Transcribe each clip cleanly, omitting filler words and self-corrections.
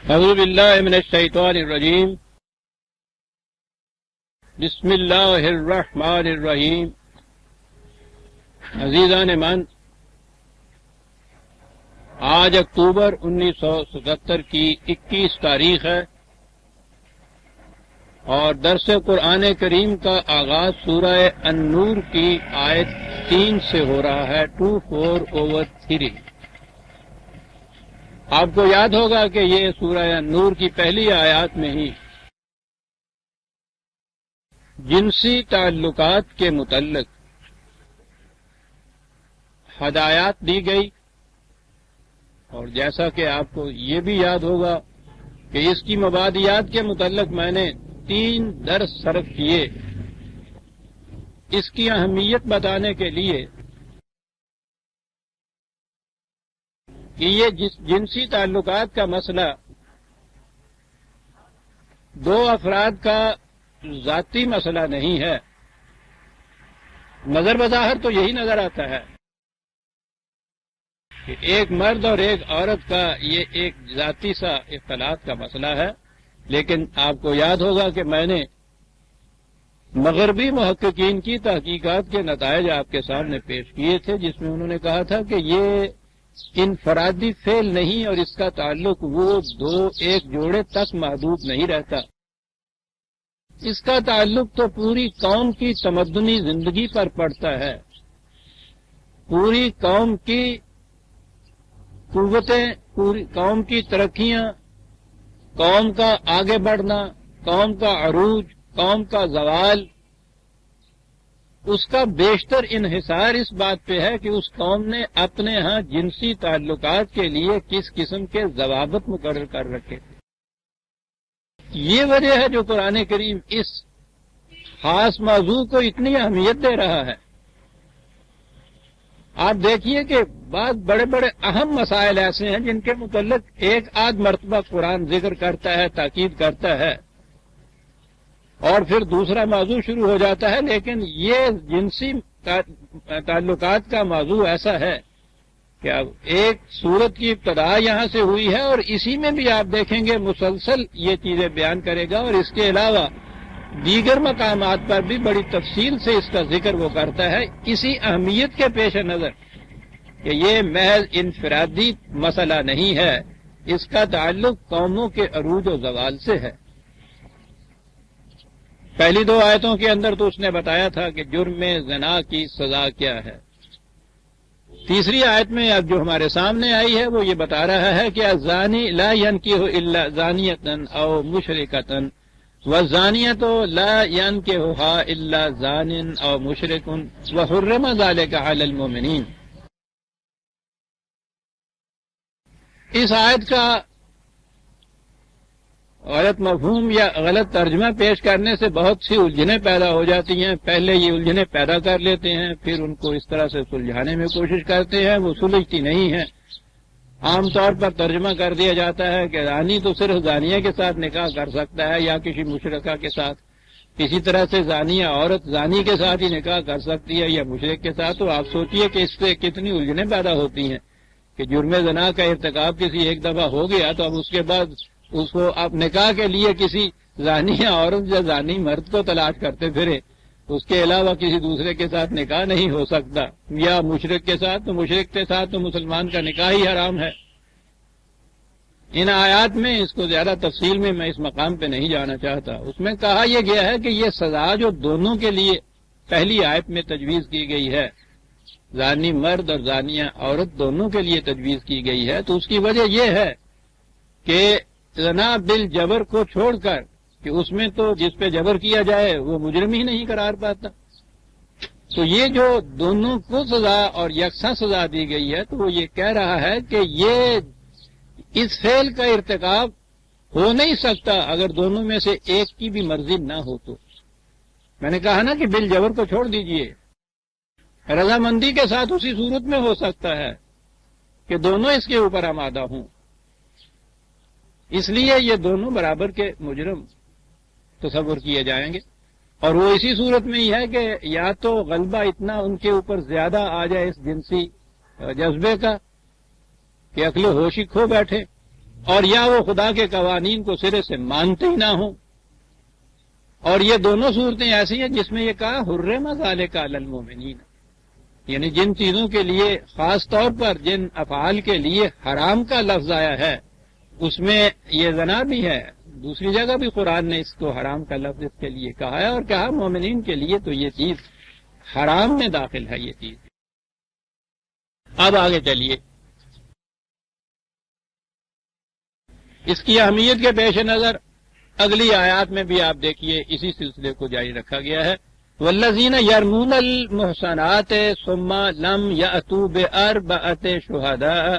اعوذ باللہ من الشیطان الرجیم بسم اللہ الرحمن الرحیم۔ عزیزان من، آج اکتوبر 1977 کی 21 تاریخ ہے اور درس قرآن کریم کا آغاز سورہ النور کی آیت 3 سے ہو رہا ہے، 24/3۔ آپ کو یاد ہوگا کہ یہ سورہ النور کی پہلی آیات میں ہی جنسی تعلقات کے متعلق ہدایات دی گئی، اور جیسا کہ آپ کو یہ بھی یاد ہوگا کہ اس کی مبادیات کے متعلق میں نے 3 درس صرف کیے اس کی اہمیت بتانے کے لیے کہ یہ جنسی تعلقات کا مسئلہ 2 افراد کا ذاتی مسئلہ نہیں ہے۔ نظر بظاہر تو یہی نظر آتا ہے کہ ایک مرد اور ایک عورت کا یہ ایک ذاتی سا اختلاط کا مسئلہ ہے، لیکن آپ کو یاد ہوگا کہ میں نے مغربی محققین کی تحقیقات کے نتائج آپ کے سامنے پیش کیے تھے، جس میں انہوں نے کہا تھا کہ یہ انفرادی فعل نہیں اور اس کا تعلق وہ 2 ایک جوڑے تک محدود نہیں رہتا، اس کا تعلق تو پوری قوم کی تمدنی زندگی پر پڑتا ہے، پوری قوم کی قوتیں، پوری قوم کی ترقیاں، قوم کا آگے بڑھنا، قوم کا عروج، قوم کا زوال، اس کا بیشتر انحصار اس بات پہ ہے کہ اس قوم نے اپنے ہاں جنسی تعلقات کے لیے کس قسم کے ضوابط مقرر کر رکھے تھے۔ یہ وجہ ہے جو قرآن کریم اس خاص موضوع کو اتنی اہمیت دے رہا ہے۔ آپ دیکھیے کہ بعض بڑے بڑے اہم مسائل ایسے ہیں جن کے متعلق ایک آدھ مرتبہ قرآن ذکر کرتا ہے، تاکید کرتا ہے، اور پھر دوسرا موضوع شروع ہو جاتا ہے، لیکن یہ جنسی تعلقات کا موضوع ایسا ہے کہ اب ایک سورت کی ابتدا یہاں سے ہوئی ہے اور اسی میں بھی آپ دیکھیں گے مسلسل یہ چیزیں بیان کرے گا، اور اس کے علاوہ دیگر مقامات پر بھی بڑی تفصیل سے اس کا ذکر وہ کرتا ہے، اسی اہمیت کے پیش نظر کہ یہ محض انفرادی مسئلہ نہیں ہے، اس کا تعلق قوموں کے عروج و زوال سے ہے۔ پہلی 2 آیتوں کے اندر تو اس نے بتایا تھا کہ جرم زنا کی سزا کیا ہے۔ تیسری آیت میں اب جو ہمارے سامنے آئی ہے وہ یہ بتا رہا ہے کہ الزانی لا ينکح الا زانیۃ او مشرکۃ والزانیۃ لا ينکحها الا زان او مشرک وحرم ذلک علی المؤمنین۔ اس آیت کا غلط مفہوم یا غلط ترجمہ پیش کرنے سے بہت سی الجھنیں پیدا ہو جاتی ہیں۔ پہلے یہ الجھنیں پیدا کر لیتے ہیں، پھر ان کو اس طرح سے سلجھانے میں کوشش کرتے ہیں، وہ سلجھتی نہیں ہیں۔ عام طور پر ترجمہ کر دیا جاتا ہے کہ زانی تو صرف زانیہ کے ساتھ نکاح کر سکتا ہے یا کسی مشرکہ کے ساتھ، اسی طرح سے زانیہ عورت زانی کے ساتھ ہی نکاح کر سکتی ہے یا مشرک کے ساتھ۔ تو آپ سوچئے کہ اس سے کتنی الجھنیں پیدا ہوتی ہیں کہ جرم زنا کا ارتکاب کسی ایک دفعہ ہو گیا تو اب اس کے بعد اس کو اب نکاح کے لیے کسی زانی عورت یا زانی مرد کو تلاش کرتے پھرے، اس کے علاوہ کسی دوسرے کے ساتھ نکاح نہیں ہو سکتا، یا مشرک کے ساتھ، تو مشرک کے ساتھ تو مسلمان کا نکاح ہی حرام ہے۔ ان آیات میں اس کو زیادہ تفصیل میں میں اس مقام پہ نہیں جانا چاہتا، اس میں کہا یہ گیا ہے کہ یہ سزا جو دونوں کے لیے پہلی آیت میں تجویز کی گئی ہے، زانی مرد اور زانیہ عورت دونوں کے لیے تجویز کی گئی ہے، تو اس کی وجہ یہ ہے کہ زنا بالجبر کو چھوڑ کر کہ اس میں تو جس پہ جبر کیا جائے وہ مجرم ہی نہیں قرار پاتا، تو یہ جو دونوں کو سزا اور یکساں سزا دی گئی ہے تو وہ یہ کہہ رہا ہے کہ یہ اس فعل کا ارتکاب ہو نہیں سکتا اگر دونوں میں سے ایک کی بھی مرضی نہ ہو تو۔ میں نے کہا نا کہ بالجبر کو چھوڑ دیجئے، رضامندی کے ساتھ اسی صورت میں ہو سکتا ہے کہ دونوں اس کے اوپر آمادہ ہوں، اس لیے یہ دونوں برابر کے مجرم تصور کیے جائیں گے، اور وہ اسی صورت میں ہی ہے کہ یا تو غلبہ اتنا ان کے اوپر زیادہ آ جائے اس جنسی جذبے کا کہ عقل ہوش ہی کھو بیٹھے، اور یا وہ خدا کے قوانین کو سرے سے مانتے ہی نہ ہوں. اور یہ دونوں صورتیں ایسی ہیں جس میں یہ کہا حرم ذالک علی المؤمنین، یعنی جن چیزوں کے لیے خاص طور پر جن افعال کے لیے حرام کا لفظ آیا ہے اس میں یہ زنا بھی ہے. دوسری جگہ بھی قرآن نے اس کو حرام کا لفظ اس کے لیے کہا ہے اور کہا مومنین کے لیے تو یہ چیز حرام میں داخل ہے. یہ چیز اب آگے چلیے. اس کی اہمیت کے پیش نظر اگلی آیات میں بھی آپ دیکھیے اسی سلسلے کو جاری رکھا گیا ہے. والذین یرمون المحصنات ثم لم یأتوا بأربعة شہداء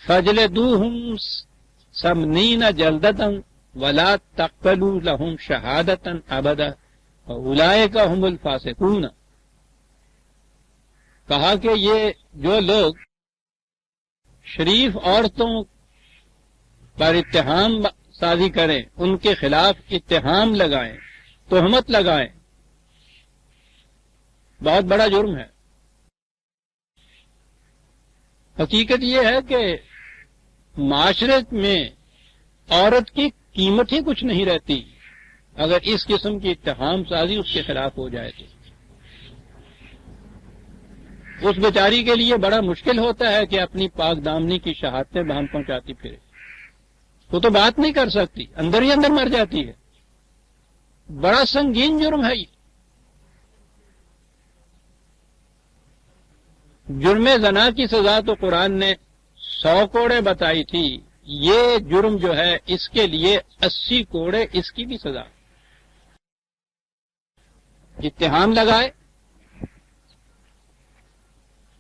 فاجلدوہم 80 جلدۃ ولا تقبلوا لهم شہادۃ ابدا واولئک هم الفاسقون. کہا کہ یہ جو لوگ شریف عورتوں پر اتہام سازی کریں، ان کے خلاف اتہام لگائیں، تہمت لگائیں، بہت بڑا جرم ہے. حقیقت یہ ہے کہ معاشرے میں عورت کی قیمت ہی کچھ نہیں رہتی اگر اس قسم کی اتہام سازی اس کے خلاف ہو جائے تو. اس بیچاری کے لیے بڑا مشکل ہوتا ہے کہ اپنی پاک دامنی کی شہادتیں بہم پہنچاتی پھرے. وہ تو بات نہیں کر سکتی، اندر ہی اندر مر جاتی ہے. بڑا سنگین جرم ہے یہ. جرم زنا کی سزا تو قرآن نے 100 کوڑے بتائی تھی. یہ جرم جو ہے اس کے لیے 80 کوڑے اس کی بھی سزا. اتہام لگائے،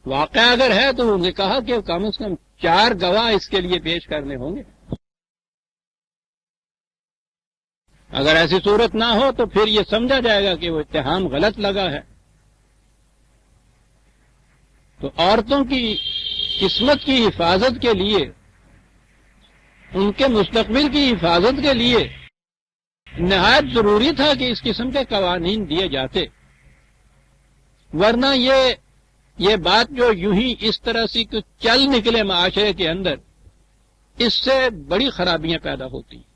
واقعہ اگر ہے تو انہوں نے کہا کہ کم از کم 4 گواہ اس کے لیے پیش کرنے ہوں گے. اگر ایسی صورت نہ ہو تو پھر یہ سمجھا جائے گا کہ وہ اتہام غلط لگا ہے. تو عورتوں کی قسمت کی حفاظت کے لیے، ان کے مستقبل کی حفاظت کے لیے نہایت ضروری تھا کہ اس قسم کے قوانین دیے جاتے. ورنہ یہ بات جو یوں ہی اس طرح سے چل نکلے معاشرے کے اندر، اس سے بڑی خرابیاں پیدا ہوتی ہیں.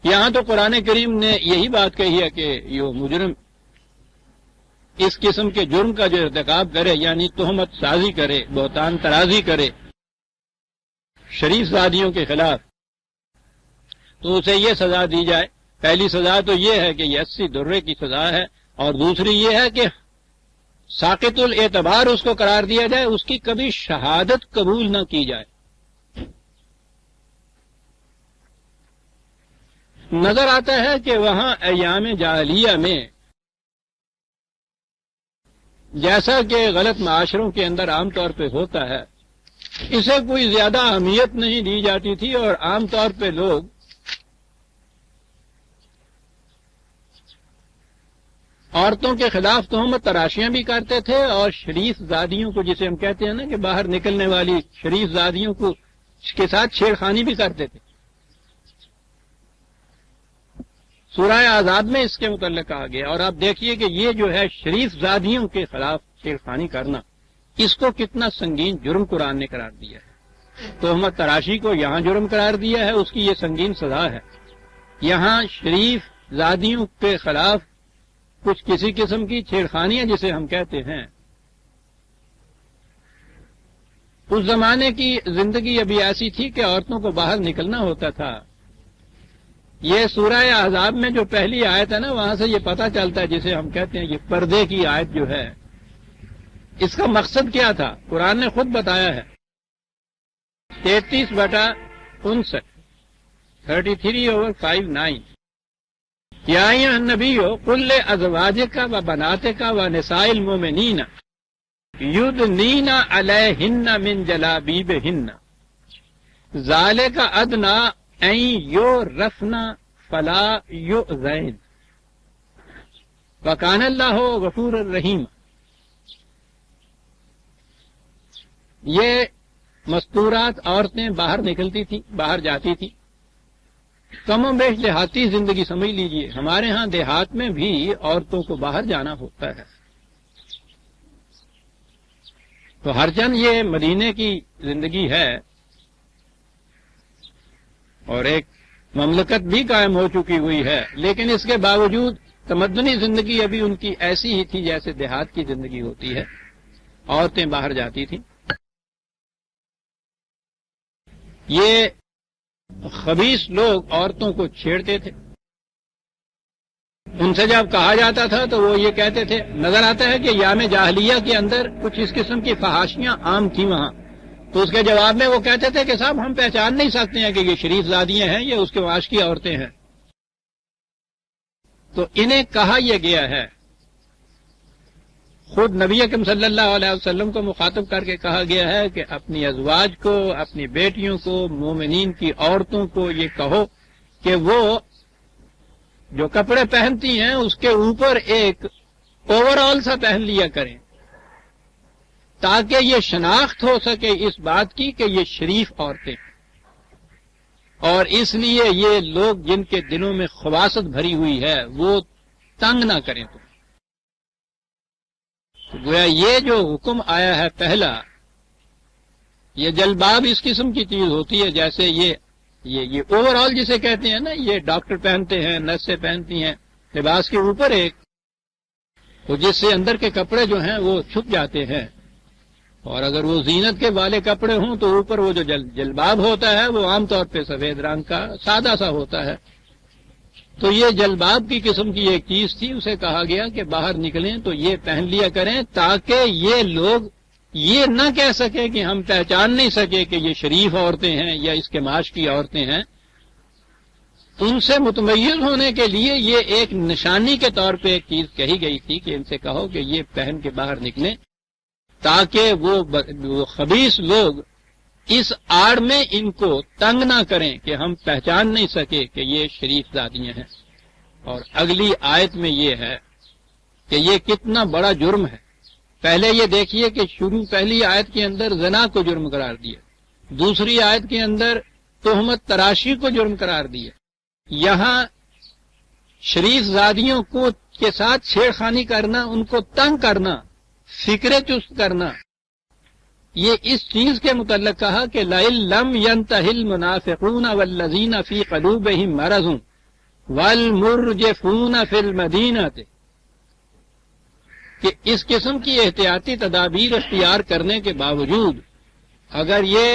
یہاں تو قرآن کریم نے یہی بات کہی ہے کہ یہ مجرم اس قسم کے جرم کا جو ارتکاب کرے، یعنی تہمت سازی کرے، بہتان ترازی کرے شریف زادیوں کے خلاف، تو اسے یہ سزا دی جائے. پہلی سزا تو یہ ہے کہ یہ 80 درے کی سزا ہے، اور دوسری یہ ہے کہ ساقط الاعتبار اس کو قرار دیا جائے، اس کی کبھی شہادت قبول نہ کی جائے. نظر آتا ہے کہ وہاں ایام جاہلیہ میں جیسا کہ غلط معاشروں کے اندر عام طور پہ ہوتا ہے، اسے کوئی زیادہ اہمیت نہیں دی جاتی تھی، اور عام طور پہ لوگ عورتوں کے خلاف تہمت تراشیاں بھی کرتے تھے، اور شریف زادیوں کو، جسے ہم کہتے ہیں نا کہ باہر نکلنے والی شریف زادیوں کو کے ساتھ چھیڑخانی بھی کرتے تھے. سورہ احزاب میں اس کے متعلق کہا گیا. اور آپ دیکھیے کہ یہ جو ہے شریف زادیوں کے خلاف چھیڑخانی کرنا، اس کو کتنا سنگین جرم قرآن نے قرار دیا ہے. تہمت تراشی کو یہاں جرم قرار دیا ہے، اس کی یہ سنگین سزا ہے. یہاں شریف زادیوں کے خلاف کچھ کسی قسم کی چھیڑخانیاں جسے ہم کہتے ہیں، اس زمانے کی زندگی ابھی ایسی تھی کہ عورتوں کو باہر نکلنا ہوتا تھا. یہ سورہ احزاب میں جو پہلی آیت ہے نا، وہاں سے یہ پتہ چلتا ہے، جسے ہم کہتے ہیں یہ پردے کی آیت جو ہے، اس کا مقصد کیا تھا قرآن نے خود بتایا ہے. 33/59 33/59 یا ایھا النبی قل لازواجک و بناتک و نساء المؤمنین یدنین علیہن من جلابیبہن ذالک ادنی ان یعرفن فلا یؤذین وکان اللہ غفور الرحیم. یہ مستورات عورتیں باہر نکلتی تھیں، باہر جاتی تھیں. کم و بیش دیہاتی زندگی سمجھ لیجئے. ہمارے ہاں دیہات میں بھی عورتوں کو باہر جانا ہوتا ہے. تو ہرچند یہ مدینے کی زندگی ہے، اور ایک مملکت بھی قائم ہو چکی ہوئی ہے، لیکن اس کے باوجود تمدنی زندگی ابھی ان کی ایسی ہی تھی جیسے دیہات کی زندگی ہوتی ہے. عورتیں باہر جاتی تھیں. یہ خبیث لوگ عورتوں کو چھیڑتے تھے. ان سے جب کہا جاتا تھا تو وہ یہ کہتے تھے، نظر آتا ہے کہ یام جاہلیہ کے اندر کچھ اس قسم کی فحاشیاں عام تھیں وہاں. تو اس کے جواب میں وہ کہتے تھے کہ صاحب ہم پہچان نہیں سکتے ہیں کہ یہ شریف زادیاں ہیں، یہ اس کے معاش کی عورتیں ہیں. تو انہیں کہا یہ گیا ہے، خود نبی اکرم صلی اللہ علیہ وسلم کو مخاطب کر کے کہا گیا ہے کہ اپنی ازواج کو، اپنی بیٹیوں کو، مومنین کی عورتوں کو یہ کہو کہ وہ جو کپڑے پہنتی ہیں اس کے اوپر ایک اوور آل سا پہن لیا کریں، تاکہ یہ شناخت ہو سکے اس بات کی کہ یہ شریف عورتیں ہیں. اور اس لیے یہ لوگ جن کے دلوں میں خباثت بھری ہوئی ہے وہ تنگ نہ کریں. تو گویا یہ جو حکم آیا ہے پہلا، یہ جلباب اس قسم کی چیز ہوتی ہے جیسے یہ اوور آل جسے کہتے ہیں نا، یہ ڈاکٹر پہنتے ہیں، نرسیں پہنتی ہیں، لباس کے اوپر ایک، وہ جس سے اندر کے کپڑے جو ہیں وہ چھپ جاتے ہیں. اور اگر وہ زینت کے والے کپڑے ہوں تو اوپر وہ جو جلباب ہوتا ہے وہ عام طور پہ سفید رنگ کا سادہ سا ہوتا ہے. تو یہ جلباب کی قسم کی ایک چیز تھی، اسے کہا گیا کہ باہر نکلیں تو یہ پہن لیا کریں تاکہ یہ لوگ یہ نہ کہہ سکے کہ ہم پہچان نہیں سکے کہ یہ شریف عورتیں ہیں یا اس کے معاش کی عورتیں ہیں. ان سے متمیز ہونے کے لیے یہ ایک نشانی کے طور پہ ایک چیز کہی گئی تھی کہ ان سے کہو کہ یہ پہن کے باہر نکلیں تاکہ وہ خبیث لوگ اس آڑ میں ان کو تنگ نہ کریں کہ ہم پہچان نہیں سکے کہ یہ شریف زادیاں ہیں. اور اگلی آیت میں یہ ہے کہ یہ کتنا بڑا جرم ہے. پہلے یہ دیکھیے کہ پہلی آیت کے اندر زنا کو جرم قرار دیا، دوسری آیت کے اندر تہمت تراشی کو جرم قرار دیا. یہاں شریف زادیوں کو کے ساتھ چھیڑخانی کرنا، ان کو تنگ کرنا، فکر چست کرنا، یہ اس چیز کے متعلق کہا کہ لَئِن لَّمْ يَنْتَهِ الْمُنَافِقُونَ وَالَّذِينَ فِي قُلُوبِهِم مَّرَضٌ وَالْمُرْجِفُونَ فِي الْمَدِينَةِ، کہ اس قسم کی احتیاطی تدابیر اختیار کرنے کے باوجود اگر یہ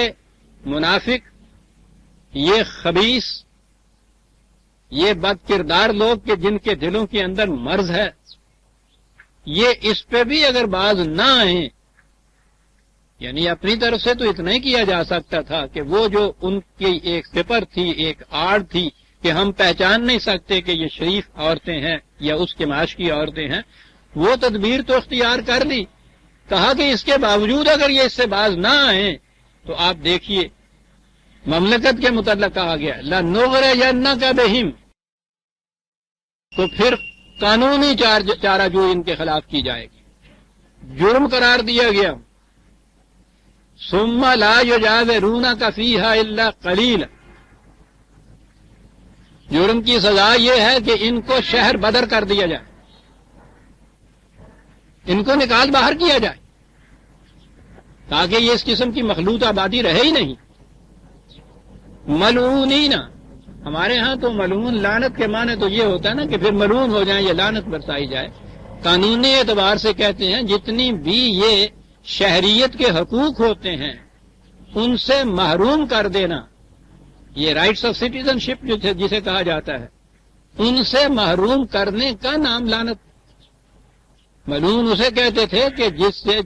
منافق، یہ خبیث، یہ بد کردار لوگ کہ جن کے دلوں کے اندر مرض ہے، یہ اس پہ بھی اگر باز نہ آئیں، یعنی اپنی طرف سے تو اتنا ہی کیا جا سکتا تھا کہ وہ جو ان کی ایک سپر تھی، ایک آڑ تھی کہ ہم پہچان نہیں سکتے کہ یہ شریف عورتیں ہیں یا اس کے معاش کی عورتیں ہیں، وہ تدبیر تو اختیار کر لی. کہا کہ اس کے باوجود اگر یہ اس سے باز نہ آئیں تو آپ دیکھیے مملکت کے متعلق کہا گیا لَنُغْرِيَنَّكَ بِهِمْ، تو پھر قانونی چارہ جو ان کے خلاف کی جائے گی، جرم قرار دیا گیا. ثُمَّ لَا يُجَاوِرُونَكَ فِيهَا إِلَّا قَلِيلًا، جرم کی سزا یہ ہے کہ ان کو شہر بدر کر دیا جائے، ان کو نکال باہر کیا جائے تاکہ یہ اس قسم کی مخلوط آبادی رہے ہی نہیں. ملعونین، ہمارے ہاں تو ملعون لعنت کے معنی تو یہ ہوتا ہے نا کہ پھر ملعون ہو جائیں یا لعنت برسائی جائے. قانونی اعتبار سے کہتے ہیں جتنی بھی یہ شہریت کے حقوق ہوتے ہیں ان سے محروم کر دینا، یہ رائٹس آف سٹیزن شپ جسے کہا جاتا ہے، ان سے محروم کرنے کا نام لعنت. ملعون اسے کہتے تھے کہ جس سے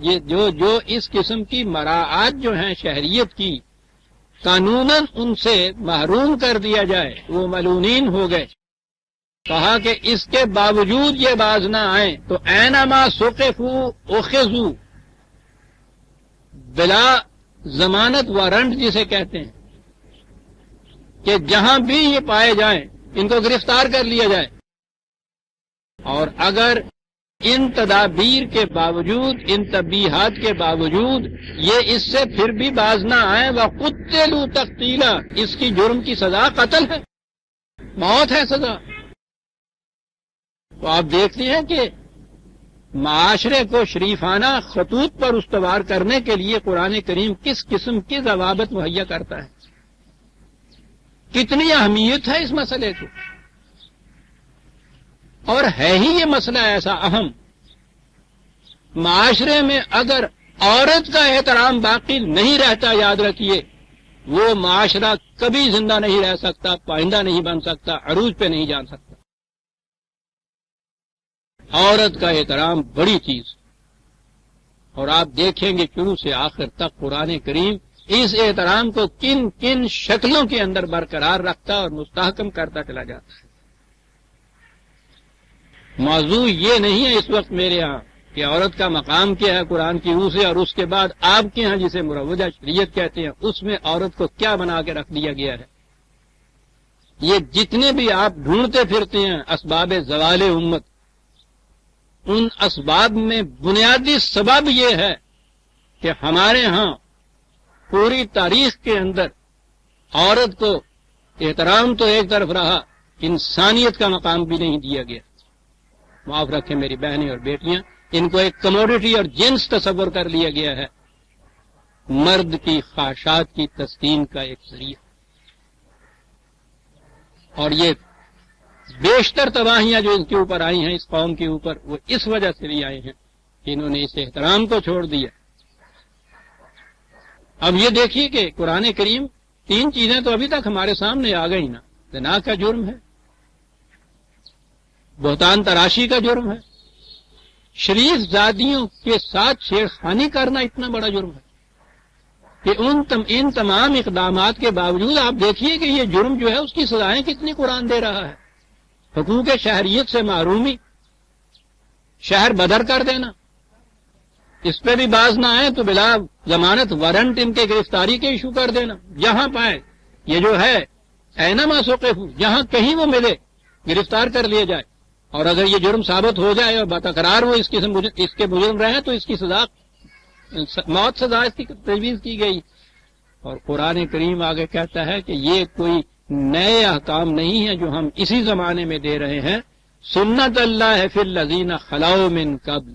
جو اس قسم کی مراعات جو ہیں شہریت کی قانوناً ان سے محروم کر دیا جائے، وہ ملعونین ہو گئے. کہا کہ اس کے باوجود یہ باز نہ آئیں تو اینما ثقفوا اخذوا، بلا ضمانت وارنٹ جسے کہتے ہیں، کہ جہاں بھی یہ پائے جائیں ان کو گرفتار کر لیا جائے. اور اگر ان تدابیر کے باوجود، ان تنبیہات کے باوجود یہ اس سے پھر بھی باز نہ آئے، وَقُتِّلُوا تَقْتِيلًا، اس کی جرم کی سزا قتل ہے، موت ہے سزا. تو آپ دیکھتے ہیں کہ معاشرے کو شریفانہ خطوط پر استوار کرنے کے لیے قرآن کریم کس قسم کی ضوابط مہیا کرتا ہے. کتنی اہمیت ہے اس مسئلے کو. اور ہے ہی یہ مسئلہ ایسا اہم. معاشرے میں اگر عورت کا احترام باقی نہیں رہتا، یاد رکھیے وہ معاشرہ کبھی زندہ نہیں رہ سکتا، پائندہ نہیں بن سکتا، عروج پہ نہیں جان سکتا. عورت کا احترام بڑی چیز. اور آپ دیکھیں گے شروع سے آخر تک قرآن کریم اس احترام کو کن کن شکلوں کے اندر برقرار رکھتا اور مستحکم کرتا چلا جاتا ہے. موضوع یہ نہیں ہے اس وقت میرے ہاں کہ عورت کا مقام کیا ہے قرآن کی روح سے، اور اس کے بعد آپ کے ہاں جسے مروجہ شریعت کہتے ہیں اس میں عورت کو کیا بنا کے رکھ دیا گیا ہے. یہ جتنے بھی آپ ڈھونڈتے پھرتے ہیں اسباب زوال امت، ان اسباب میں بنیادی سبب یہ ہے کہ ہمارے ہاں پوری تاریخ کے اندر عورت کو احترام تو ایک طرف رہا، انسانیت کا مقام بھی نہیں دیا گیا. معاف رکھیں میری بہنیں اور بیٹیاں، ان کو ایک کموڈیٹی اور جنس تصور کر لیا گیا ہے، مرد کی خواہشات کی تسکین کا ایک ذریعہ. اور یہ بیشتر تباہیاں جو ان کے اوپر آئی ہیں اس قوم کے اوپر، وہ اس وجہ سے بھی آئی ہیں کہ انہوں نے اس احترام کو چھوڑ دیا. اب یہ دیکھیے کہ قرآن کریم 3 چیزیں تو ابھی تک ہمارے سامنے آ گئی نا. زنا کا جرم ہے، بہتان تراشی کا جرم ہے، شریف زادیوں کے ساتھ چھیڑخانی کرنا اتنا بڑا جرم ہے کہ ان تمام اقدامات کے باوجود آپ دیکھیے کہ یہ جرم جو ہے اس کی سزائیں کتنی قرآن دے رہا ہے. حقوق شہریت سے محرومی، شہر بدر کر دینا، اس پہ بھی باز نہ آئے تو بلا ضمانت وارنٹ ان کے گرفتاری کے ایشو کر دینا. جہاں پائے یہ جو ہے اینما ثقفوا، جہاں کہیں وہ ملے گرفتار کر لیا جائے. اور اگر یہ جرم ثابت ہو جائے اور بتقرار وہ اس کے مجرم رہے تو اس کی سزا موت سزا اس کی تجویز کی گئی. اور قرآن کریم آگے کہتا ہے کہ یہ کوئی نئے احکام نہیں ہیں جو ہم اسی زمانے میں دے رہے ہیں. سنت اللہ فی الذین خلو من قبل،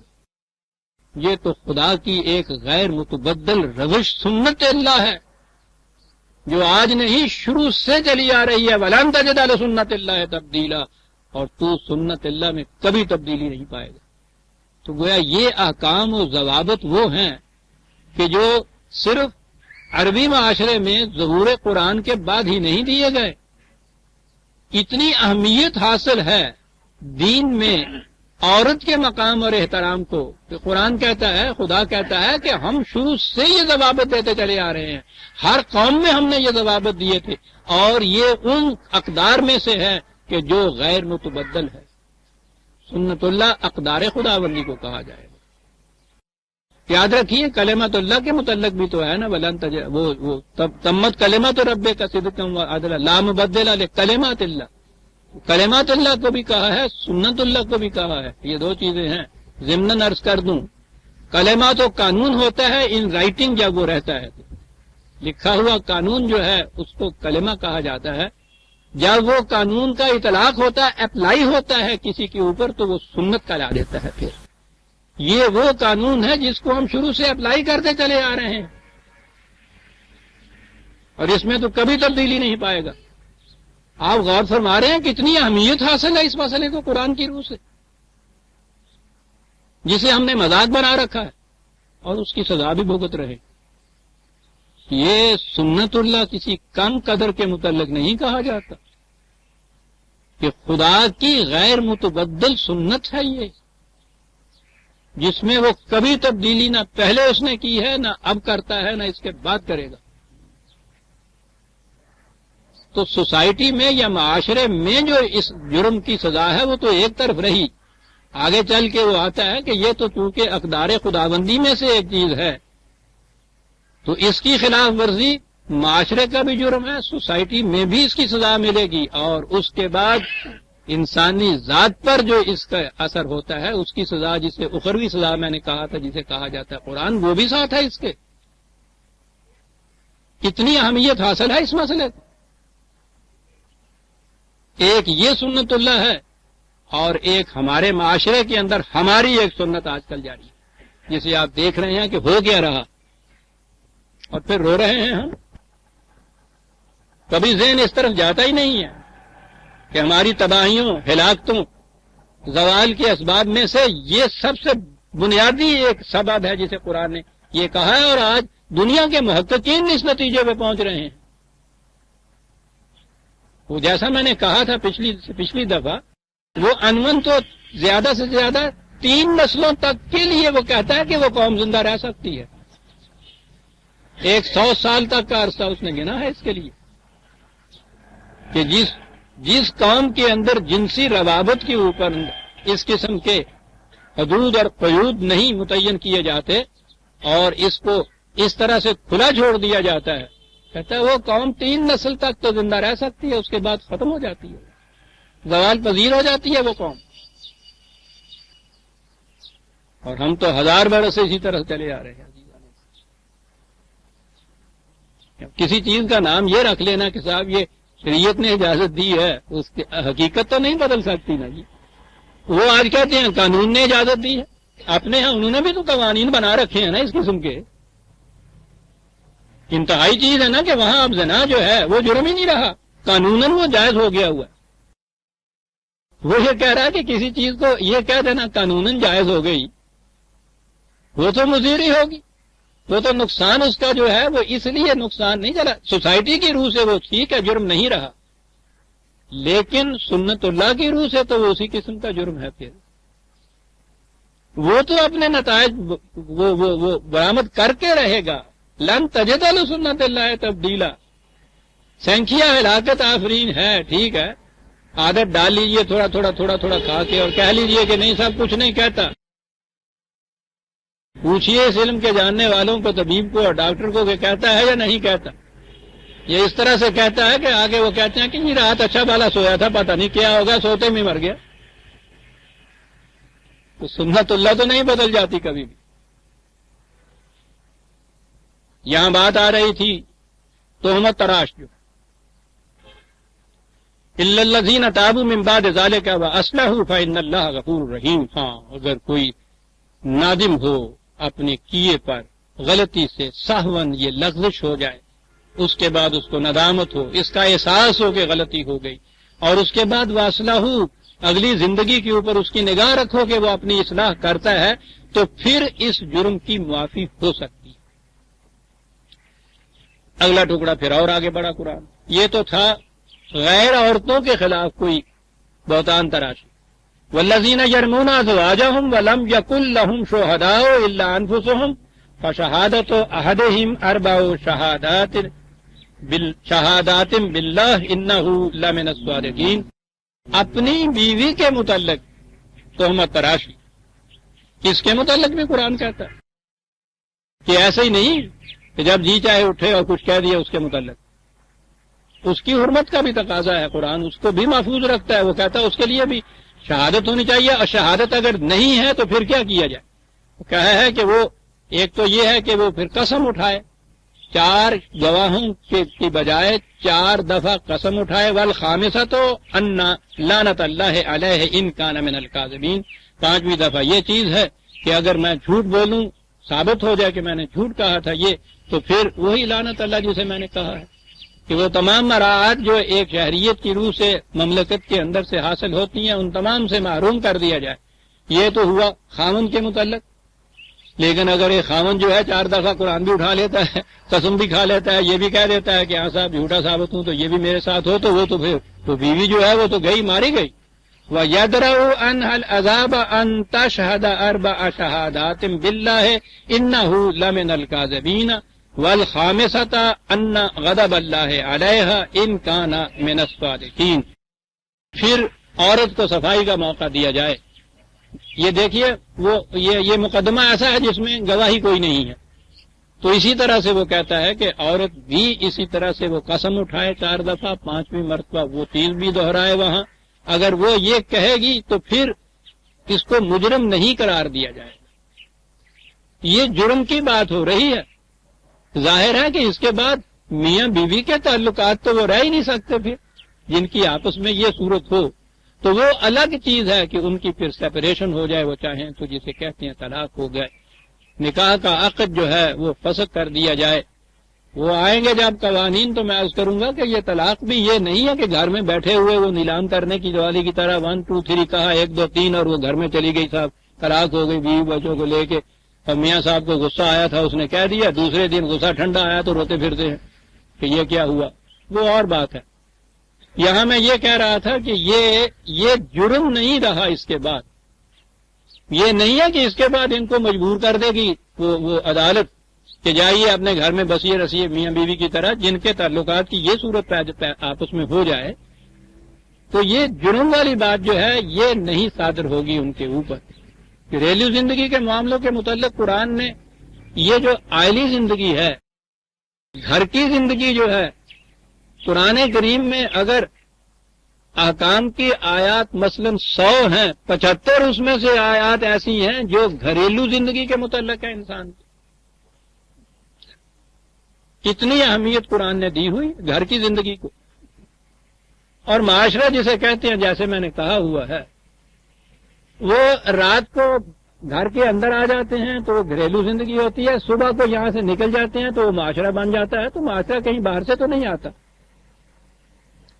یہ تو خدا کی ایک غیر متبدل روش سنت اللہ ہے جو آج نہیں شروع سے چلی آ رہی ہے. وَلَن تَجِدَ لِسُنَّتِ اللَّهِ تَبْدِيلًا، اور تو سنت اللہ میں کبھی تبدیلی نہیں پائے گا. تو گویا یہ احکام و ضوابط وہ ہیں کہ جو صرف عربی معاشرے میں ظہور قرآن کے بعد ہی نہیں دیے گئے. اتنی اہمیت حاصل ہے دین میں عورت کے مقام اور احترام کو کہ قرآن کہتا ہے، خدا کہتا ہے کہ ہم شروع سے یہ ضوابط دیتے چلے آ رہے ہیں. ہر قوم میں ہم نے یہ ضوابط دیے تھے، اور یہ ان اقدار میں سے ہے کہ جو غیر متبدل ہے. سنت اللہ اقدار خداوندی کو کہا جائے گا. یاد رکھیے کلمت اللہ کے متعلق بھی تو ہے نا، وہ تمت کلمت رب کا صدقا وعدلا لا مبدل لکلمات اللہ. کلمات اللہ کو بھی کہا ہے، سنت اللہ کو بھی کہا ہے. یہ 2 چیزیں ہیں. ضمناً عرض کر دوں، کلمات و قانون ہوتا ہے ان رائٹنگ جب وہ رہتا ہے، لکھا ہوا قانون جو ہے اس کو کلمہ کہا جاتا ہے. جب وہ قانون کا اطلاق ہوتا ہے، اپلائی ہوتا ہے کسی کے اوپر، تو وہ سنت کا لا دیتا ہے. پھر یہ وہ قانون ہے جس کو ہم شروع سے اپلائی کرتے چلے آ رہے ہیں، اور اس میں تو کبھی تبدیلی نہیں پائے گا. آپ غور فرما رہے ہیں کتنی اہمیت حاصل ہے اس مسئلے کو قرآن کی روح سے، جسے ہم نے مذاق بنا رکھا ہے اور اس کی سزا بھی بھگت رہے. یہ سنت اللہ کسی کم قدر کے متعلق نہیں کہا جاتا، کہ خدا کی غیر متبدل سنت ہے یہ، جس میں وہ کبھی تبدیلی نہ پہلے اس نے کی ہے، نہ اب کرتا ہے، نہ اس کے بعد کرے گا. تو سوسائٹی میں یا معاشرے میں جو اس جرم کی سزا ہے وہ تو ایک طرف رہی. آگے چل کے وہ آتا ہے کہ یہ تو چونکہ اقدار خداوندی میں سے ایک چیز ہے، تو اس کی خلاف ورزی معاشرے کا بھی جرم ہے، سوسائٹی میں بھی اس کی سزا ملے گی. اور اس کے بعد انسانی ذات پر جو اس کا اثر ہوتا ہے اس کی سزا، جسے اخروی سزا میں نے کہا تھا جسے کہا جاتا ہے قرآن، وہ بھی ساتھ ہے اس کے. کتنی اہمیت حاصل ہے اس مسئلے کو. ایک یہ سنت اللہ ہے، اور ایک ہمارے معاشرے کے اندر ہماری ایک سنت آج کل جاری ہے، جسے آپ دیکھ رہے ہیں کہ ہو گیا رہا اور پھر رو رہے ہیں ہم. کبھی ذہن اس طرف جاتا ہی نہیں ہے کہ ہماری تباہیوں، ہلاکتوں، زوال کے اسباب میں سے یہ سب سے بنیادی ایک سبب ہے جسے قرآن نے یہ کہا ہے، اور آج دنیا کے محققین اس نتیجے پہ پہنچ رہے ہیں۔ وہ جیسا میں نے کہا تھا پچھلی دفعہ، وہ عنوان تو زیادہ سے زیادہ 3 نسلوں تک کے لیے وہ کہتا ہے کہ وہ قوم زندہ رہ سکتی ہے۔ 100 سال تک کا عرصہ اس نے گنا ہے اس کے لیے کہ جس قوم کے اندر جنسی روابط کے اوپر اس قسم کے حدود اور قیود نہیں متعین کیے جاتے اور اس کو اس طرح سے کھلا چھوڑ دیا جاتا ہے، کہتا ہے وہ قوم 3 نسل تک تو زندہ رہ سکتی ہے، اس کے بعد ختم ہو جاتی ہے، زوال پذیر ہو جاتی ہے وہ قوم۔ اور ہم تو 1000 برس سے اسی طرح چلے آ رہے ہیں۔ کسی چیز کا نام یہ رکھ لینا کہ صاحب یہ شریعت نے اجازت دی ہے، اس کی حقیقت تو نہیں بدل سکتی نا جی۔ وہ آج کہتے ہیں قانون نے اجازت دی ہے، اپنے ہاں انہوں نے بھی تو قوانین بنا رکھے ہیں نا اس قسم کے۔ انتہائی چیز ہے نا کہ وہاں اب زنا جو ہے وہ جرم ہی نہیں رہا، قانوناً وہ جائز ہو گیا ہوا ہے۔ وہ یہ کہہ رہا ہے کہ کسی چیز کو یہ کہہ دینا قانوناً جائز ہو گئی، وہ تو مضر ہی ہوگی، وہ تو نقصان اس کا جو ہے وہ اس لیے نقصان نہیں چلا، سوسائٹی کی روح سے وہ ٹھیک ہے جرم نہیں رہا، لیکن سنت اللہ کی روح سے تو وہ اسی قسم کا جرم ہے۔ پھر وہ تو اپنے نتائج وہ برآمد کر کے رہے گا۔ لن تجد لسنت اللہ تبدیلا، سینکھیا ہلاکت آفرین ہے، ٹھیک ہے، عادت ڈال لیجئے تھوڑا تھوڑا کھا کے اور کہہ لیجئے کہ نہیں سب کچھ نہیں کہتا۔ پوچھئے اس علم کے جاننے والوں کو، طبیب کو اور ڈاکٹر کو کہ کہتا ہے یا نہیں کہتا۔ یہ اس طرح سے کہتا ہے کہ آگے وہ کہتے ہیں کہ یہ رات اچھا بالا سویا تھا، پتہ نہیں کیا ہوگا، سوتے میں مر گیا۔ تو سنت اللہ تو نہیں بدل جاتی کبھی بھی۔ یہاں بات آ رہی تھی تہمت تراش جو الا الذین تابوا من بعد ذلک واصلحوا فإن اللہ غفور رحیم۔ ہاں اگر کوئی نادم ہو اپنے کیے پر غلطی سے، سہون یہ لغزش ہو جائے، اس کے بعد اس کو ندامت ہو، اس کا احساس ہو کہ غلطی ہو گئی، اور اس کے بعد واصلحوا اگلی زندگی کے اوپر اس کی نگاہ رکھو کہ وہ اپنی اصلاح کرتا ہے، تو پھر اس جرم کی معافی ہو سکتی ہے۔ اگلا ٹکڑا پھر اور آگے بڑھا قرآن۔ یہ تو تھا غیر عورتوں کے خلاف کوئی بہتان تراشی۔ والذین یرمون ازواجہم ولم یکن لہم شہداء الا انفسہم فشہادۃ احدہم 4 شہادات باللہ انہ لمن الصادقین۔ اپنی بیوی کے متعلق تہمت تراشی، اس کے متعلق بھی قرآن کہتا ہے کہ ایسے ہی نہیں کہ جب جی چاہے اٹھے اور کچھ کہہ دیا اس کے متعلق۔ اس کی حرمت کا بھی تقاضا ہے، قرآن اس کو بھی محفوظ رکھتا ہے۔ وہ کہتا ہے اس کے لیے بھی شہادت ہونی چاہیے، اور شہادت اگر نہیں ہے تو پھر کیا کیا جائے؟ کہا ہے کہ وہ ایک تو یہ ہے کہ وہ پھر قسم اٹھائے، 4 گواہوں کی بجائے 4 دفعہ قسم اٹھائے۔ والخامسۃ ان لعنت اللہ علیہ ان کان من الکاذبین۔ 5ویں دفعہ یہ چیز ہے کہ اگر میں جھوٹ بولوں، ثابت ہو جائے کہ میں نے جھوٹ کہا تھا یہ، تو پھر وہی لعنت اللہ جسے میں نے کہا ہے کہ وہ تمام مراعات جو ایک شہریت کی روح سے مملکت کے اندر سے حاصل ہوتی ہیں ان تمام سے محروم کر دیا جائے۔ یہ تو ہوا خاوند کے متعلق۔ لیکن اگر ایک خاوند جو ہے 4 دفعہ قرآن بھی اٹھا لیتا ہے، قسم بھی کھا لیتا ہے، یہ بھی کہہ دیتا ہے کہ ہاں صاحب جھوٹا ثابت ہوں تو یہ بھی میرے ساتھ ہو، تو وہ تو پھر تو بیوی جو ہے وہ تو گئی، ماری گئی۔ وَيَدْرَأُ عَنْهَا الْعَذَابَ أَن تَشْهَدَ 4 شَهَادَاتٍ بِاللَّهِ إِنَّهُ لَمِنَ الْكَاذِبِينَ والخامسۃ ان غضب اللہ علیہا ان کان من الصادقین۔ پھر عورت کو صفائی کا موقع دیا جائے۔ یہ دیکھیے یہ مقدمہ ایسا ہے جس میں گواہی کوئی نہیں ہے، تو اسی طرح سے وہ کہتا ہے کہ عورت بھی اسی طرح سے وہ قسم اٹھائے 4 دفعہ، 5ویں مرتبہ وہ چیز بھی دہرائے وہاں۔ اگر وہ یہ کہے گی تو پھر اس کو مجرم نہیں قرار دیا جائے۔ یہ جرم کی بات ہو رہی ہے۔ ظاہر ہے کہ اس کے بعد میاں بیوی کے تعلقات تو وہ رہ ہی نہیں سکتے، پھر جن کی آپس میں یہ صورت ہو تو وہ الگ چیز ہے کہ ان کی پھر سیپریشن ہو جائے، وہ چاہیں تو جسے کہتے ہیں طلاق ہو گئے، نکاح کا عقد جو ہے وہ فسخ کر دیا جائے۔ وہ آئیں گے جب قوانین تو میں عرض کروں گا کہ یہ طلاق بھی یہ نہیں ہے کہ گھر میں بیٹھے ہوئے وہ نیلام کرنے کی والی کی طرح 1 2 3 کہا 1 2 3 اور وہ گھر میں چلی گئی صاحب طلاق ہو گئی بیوی بچوں کو لے کے، اور میاں صاحب کو غصہ آیا تھا اس نے کہہ دیا، دوسرے دن غصہ ٹھنڈا آیا تو روتے پھرتے ہیں کہ یہ کیا ہوا. وہ اور بات ہے. یہاں میں یہ کہہ رہا تھا کہ یہ جرم نہیں رہا. اس کے بعد یہ نہیں ہے کہ اس کے بعد ان کو مجبور کر دے گی وہ عدالت کہ جائیے اپنے گھر میں بسیے رسیے میاں بیوی کی طرح، جن کے تعلقات کی یہ صورت آپس میں ہو جائے تو یہ جرم والی بات جو ہے یہ نہیں صادر ہوگی ان کے اوپر. گھریلو زندگی کے معاملوں کے متعلق قرآن نے یہ جو آئلی زندگی ہے، گھر کی زندگی جو ہے، قرآن کریم میں اگر احکام کی آیات مثلا 100 ہیں، 75 اس میں سے آیات ایسی ہیں جو گھریلو زندگی کے متعلق ہے. انسان اتنی اہمیت قرآن نے دی ہوئی گھر کی زندگی کو. اور معاشرہ جسے کہتے ہیں جیسے میں نے کہا ہوا ہے، وہ رات کو گھر کے اندر آ جاتے ہیں تو وہ گھریلو زندگی ہوتی ہے، صبح کو یہاں سے نکل جاتے ہیں تو وہ معاشرہ بن جاتا ہے. تو معاشرہ کہیں باہر سے تو نہیں آتا.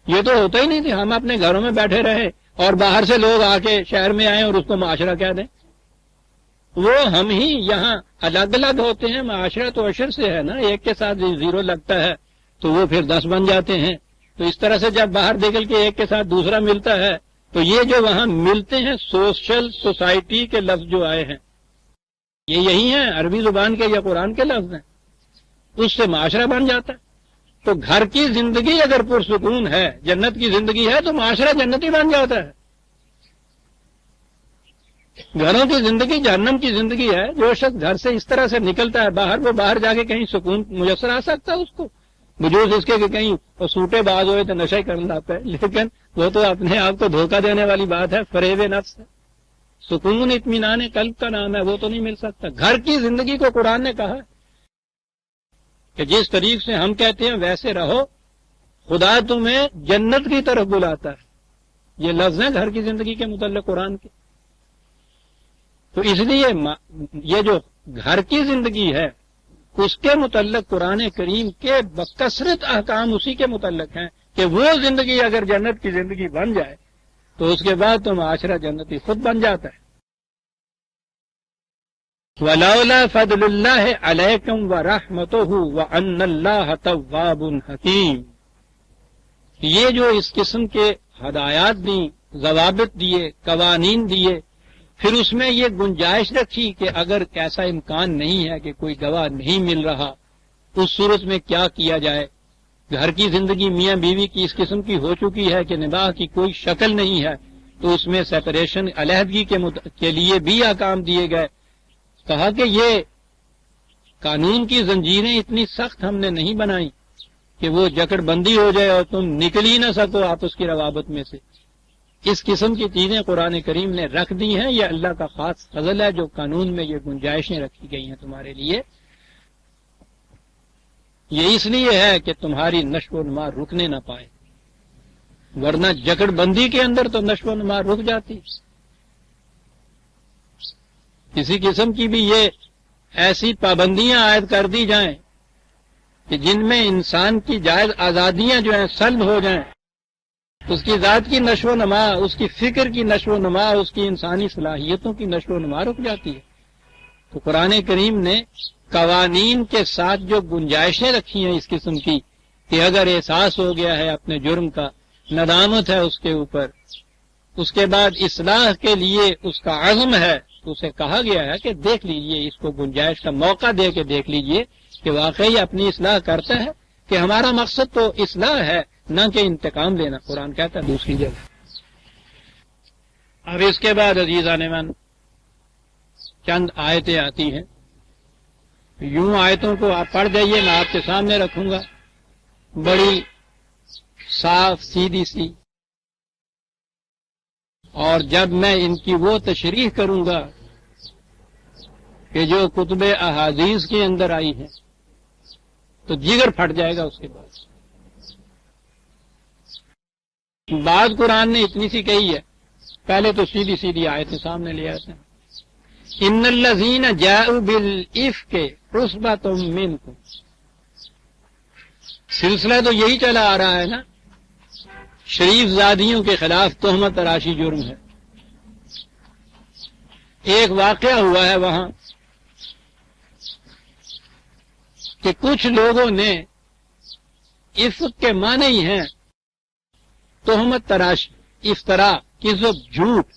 یہ تو ہوتا ہی نہیں تھی ہم اپنے گھروں میں بیٹھے رہے اور باہر سے لوگ آ کے شہر میں آئیں اور اس کو معاشرہ کہہ دیں. وہ ہم ہی یہاں الگ الگ ہوتے ہیں. معاشرہ تو عشر سے ہے نا، ایک کے ساتھ 0 لگتا ہے تو وہ پھر 10 بن جاتے ہیں. تو اس طرح سے جب باہر نکل کے ایک کے ساتھ دوسرا ملتا ہے تو یہ جو وہاں ملتے ہیں سوشل سوسائٹی کے لفظ جو آئے ہیں یہ یہی ہیں، عربی زبان کے یا قرآن کے لفظ ہیں، اس سے معاشرہ بن جاتا ہے. تو گھر کی زندگی اگر پرسکون ہے، جنت کی زندگی ہے، تو معاشرہ جنتی بن جاتا ہے. گھروں کی زندگی جہنم کی زندگی ہے. جو شخص گھر سے اس طرح سے نکلتا ہے باہر، وہ باہر جا کے کہیں سکون میسر آ سکتا ہے اس کو، بجوز اس کے کہ کہیں وہ سوٹے باز ہوئے تو نشہ کرنا لاتا ہے. لیکن وہ تو اپنے آپ کو دھوکہ دینے والی بات ہے، فریب نفس ہے. سکون اطمینان قلب کا نام ہے، وہ تو نہیں مل سکتا. گھر کی زندگی کو قرآن نے کہا کہ جس طریق سے ہم کہتے ہیں ویسے رہو، خدا تمہیں جنت کی طرف بلاتا ہے. یہ لفظ ہیں گھر کی زندگی کے متعلق قرآن کے. تو اس لیے یہ جو گھر کی زندگی ہے اس کے متعلق قرآن کریم کے بکثرت احکام اسی کے متعلق ہیں کہ وہ زندگی اگر جنت کی زندگی بن جائے تو اس کے بعد تو معاشرہ جنتی خود بن جاتا ہے. وَلَوْلَا فَضْلُ اللَّهِ عَلَيْكُمْ وَرَحْمَتُهُ وَأَنَّ اللَّهَ تَوَّابٌ حَكِيمٌ. یہ جو اس قسم کے ہدایات دیں، ضوابط دیے، قوانین دیے، پھر اس میں یہ گنجائش رکھی کہ اگر ایسا امکان نہیں ہے کہ کوئی گواہ نہیں مل رہا، اس صورت میں کیا کیا جائے. گھر کی زندگی میاں بیوی کی اس قسم کی ہو چکی ہے کہ نباہ کی کوئی شکل نہیں ہے، تو اس میں سیپریشن علیحدگی کے لیے بھی احکام دیے گئے. کہا کہ یہ قانون کی زنجیریں اتنی سخت ہم نے نہیں بنائی کہ وہ جکڑ بندی ہو جائے اور تم نکل ہی نہ سکو آپس کی روابط میں سے. اس قسم کی چیزیں قرآن کریم نے رکھ دی ہیں. یہ اللہ کا خاص فضل ہے جو قانون میں یہ گنجائشیں رکھی گئی ہیں تمہارے لیے. یہ اس لیے ہے کہ تمہاری نشو و نما رکنے نہ پائے، ورنہ جکڑ بندی کے اندر تو نشو و نما رک جاتی. کسی قسم کی بھی یہ ایسی پابندیاں عائد کر دی جائیں کہ جن میں انسان کی جائز آزادیاں جو ہیں سلب ہو جائیں، اس کی ذات کی نشو و نما، اس کی فکر کی نشو و نما، اس کی انسانی صلاحیتوں کی نشو و نما رک جاتی ہے. تو قرآن کریم نے قوانین کے ساتھ جو گنجائشیں رکھی ہیں اس قسم کی کہ اگر احساس ہو گیا ہے اپنے جرم کا، ندامت ہے اس کے اوپر، اس کے بعد اصلاح کے لیے اس کا عزم ہے، تو اسے کہا گیا ہے کہ دیکھ لیجئے، اس کو گنجائش کا موقع دے کے دیکھ لیجئے کہ واقعی اپنی اصلاح کرتا ہے کہ ہمارا مقصد تو اصلاح ہے نہ کہ انتقام لینا. قرآن کہتا ہے دوسری جگہ. اب اس کے بعد عزیزان من چند آیتیں آتی ہیں. یوں آیتوں کو آپ پڑھ جائیے، میں آپ کے سامنے رکھوں گا، بڑی صاف سیدھی سی، اور جب میں ان کی وہ تشریح کروں گا کہ جو کتب احادیث کے اندر آئی ہیں تو جگر پھٹ جائے گا. اس کے بعد بعد قرآن نے اتنی سی کہی ہے، پہلے تو سیدھی سیدھی آیتیں سامنے لے آتے ہیں. ان الذین جاءوا بالافک عصبۃ منکم، سلسلہ تو یہی چلا آ رہا ہے نا، شریف زادیوں کے خلاف تہمت تراشی جرم ہے۔ ایک واقعہ ہوا ہے وہاں کہ کچھ لوگوں نے عفق کے معنی ہی ہیں تہمت تراشی، افطرا، کذب، جھوٹ،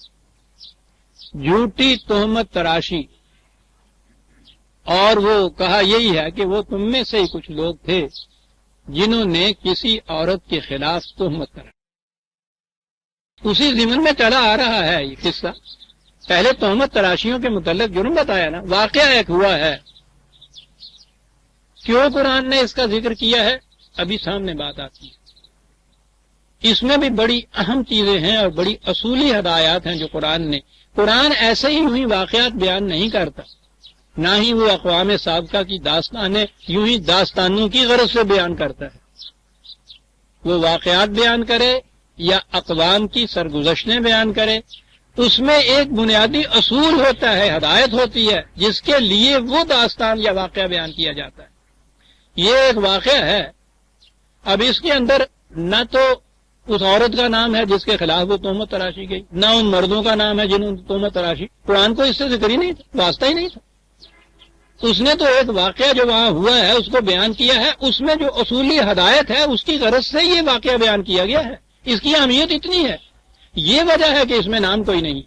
جھوٹی تہمت تراشی، اور وہ کہا یہی ہے کہ وہ تم میں سے ہی کچھ لوگ تھے جنہوں نے کسی عورت کے خلاف تہمت کرا۔ اسی ضمن میں چلا آ رہا ہے یہ قصہ۔ پہلے تہمت تراشیوں کے متعلق جرم بتایا نا، واقعہ ایک ہوا ہے، کیوں قرآن نے اس کا ذکر کیا ہے ابھی سامنے بات آتی ہے۔ اس میں بھی بڑی اہم چیزیں ہیں اور بڑی اصولی ہدایات ہیں جو قرآن ایسے ہی ہوئی واقعات بیان نہیں کرتا، نہ ہی وہ اقوام سابقہ کی داستانیں یوں ہی داستانوں کی غرض سے بیان کرتا ہے۔ وہ واقعات بیان کرے یا اقوام کی سرگزشتیں بیان کرے، اس میں ایک بنیادی اصول ہوتا ہے، ہدایت ہوتی ہے، جس کے لیے وہ داستان یا واقعہ بیان کیا جاتا ہے۔ یہ ایک واقعہ ہے، اب اس کے اندر نہ تو اس عورت کا نام ہے جس کے خلاف وہ تہمت تراشی گئی، نہ ان مردوں کا نام ہے جنہوں نے تہمت تراشی، قرآن کو اس سے ذکر ہی نہیں تھا، واسطہ ہی نہیں تھا۔ اس نے تو ایک واقعہ جو وہاں ہوا ہے اس کو بیان کیا ہے، اس میں جو اصولی ہدایت ہے اس کی غرض سے یہ واقعہ بیان کیا گیا ہے۔ اس کی اہمیت اتنی ہے، یہ وجہ ہے کہ اس میں نام کوئی نہیں۔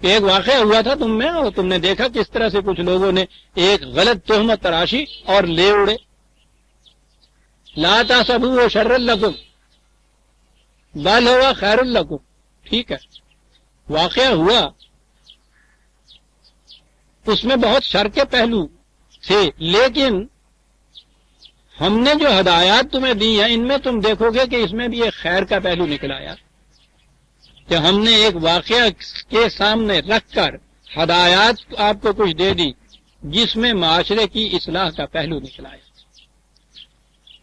ایک واقعہ ہوا تھا تم میں، اور تم نے دیکھا کس طرح سے کچھ لوگوں نے ایک غلط تہمت تراشی اور لے اڑے۔ لا تحسبوه شرا لکم بل هو خیر لکم، ٹھیک ہے، واقعہ ہوا، اس میں بہت شر کے پہلو تھے، لیکن ہم نے جو ہدایات تمہیں دی ہیں ان میں تم دیکھو گے کہ اس میں بھی ایک خیر کا پہلو نکل آیا کہ ہم نے ایک واقعہ کے سامنے رکھ کر ہدایات آپ کو کچھ دے دی جس میں معاشرے کی اصلاح کا پہلو نکل آیا۔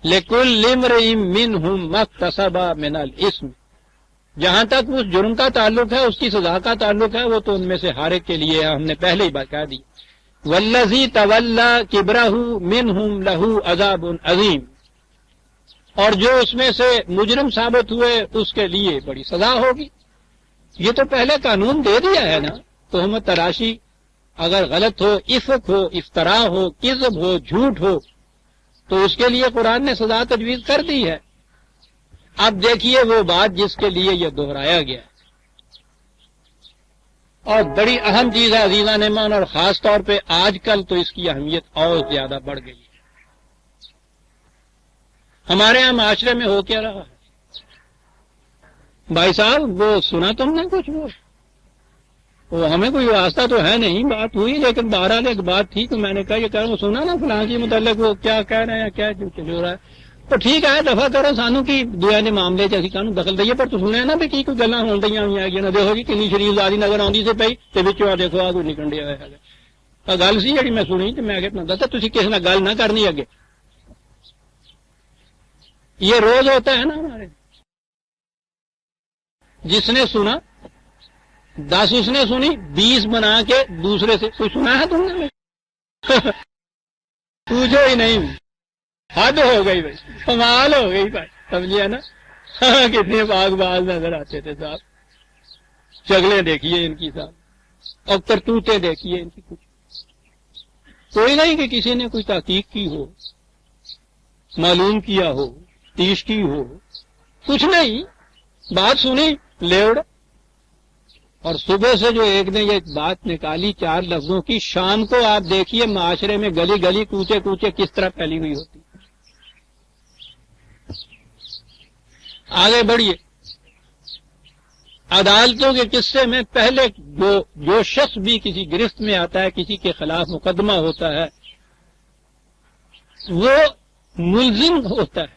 لِكُلِّ امْرِئٍ مِّنْهُمْ مَا اكْتَسَبَ مِنَ الْإِثْمِ، جہاں تک اس جرم کا تعلق ہے، اس کی سزا کا تعلق ہے، وہ تو ان میں سے ہر ایک کے لیے ہم نے پہلے ہی بتا دی۔ وَالَّذِي تَوَلَّى كِبْرَهُ مِنْهُمْ لَهُ عَذَابٌ عَظِيمٌ، اور جو اس میں سے مجرم ثابت ہوئے اس کے لیے بڑی سزا ہوگی۔ یہ تو پہلے قانون دے دیا ہے نا، تہمت تراشی اگر غلط ہو، افق ہو، افطرا ہو، کذب ہو، جھوٹ ہو، تو اس کے لیے قرآن نے سزا تجویز کر دی ہے۔ اب دیکھیے وہ بات جس کے لیے یہ دہرایا گیا ہے، اور بڑی اہم چیز ہے عزیزان ایمان، اور خاص طور پہ آج کل تو اس کی اہمیت اور زیادہ بڑھ گئی ہے۔ ہمارے ہاں معاشرے میں ہو کیا رہا ہے بھائی صاحب؟ وہ سنا تم نے کچھ؟ وہ ہمیں کوئی واسطہ تو ہے نہیں، بات ہوئی، لیکن بہرحال ایک بات تھی تو میں نے کہا یہ کہ وہ سنا نا فلاں کے متعلق وہ کیا کہہ رہے ہیں، کیا جو رہا ہے، تو ٹھیک ہے دفعہ کرو، سانو کی دنیا نے معاملے چ کانو دخل دئیے، پر تو سنیا نا بھی کی کوئی گلاں ہون ڈیاں ہوئیاں گیا، دیکھو جی کنی شریف زادی نظر آندی سے پئی تے وچوں آ دیکھو آ کوئی نکل ڈیا ہے گل سی جڑی میں سنی تے میں اگے دسا تسی کس نال گل نہ کرنی اگے۔ یہ روز ہوتا ہے نا ہمارے، جس نے سنا 10 اس نے سنی 20 بنا کے دوسرے سے، کوئی سنا ہے تم نے؟ پوچھو ہی نہیں، حد ہو گئی بھائی، کمال ہو گئی بھائی، سمجھے نا؟ کتنے باغ باز نظر آتے تھے صاحب، شکلیں دیکھیے ان کی صاحب، اور کرتوتیں دیکھیے ان کی، کچھ کوئی نہیں کہ کسی نے کوئی تحقیق کی ہو، معلوم کیا ہو، تیش کی ہو، کچھ نہیں، بات سنی لیوڑ، اور صبح سے جو ایک نے یہ بات نکالی 4 لفظوں کی، شام کو آپ دیکھیے معاشرے میں گلی گلی کوچے کوچے کس طرح پھیلی ہوئی ہوتی۔ آگے بڑھیے، عدالتوں کے قصے میں پہلے جو شخص بھی کسی گرفت میں آتا ہے، کسی کے خلاف مقدمہ ہوتا ہے، وہ ملزم ہوتا ہے،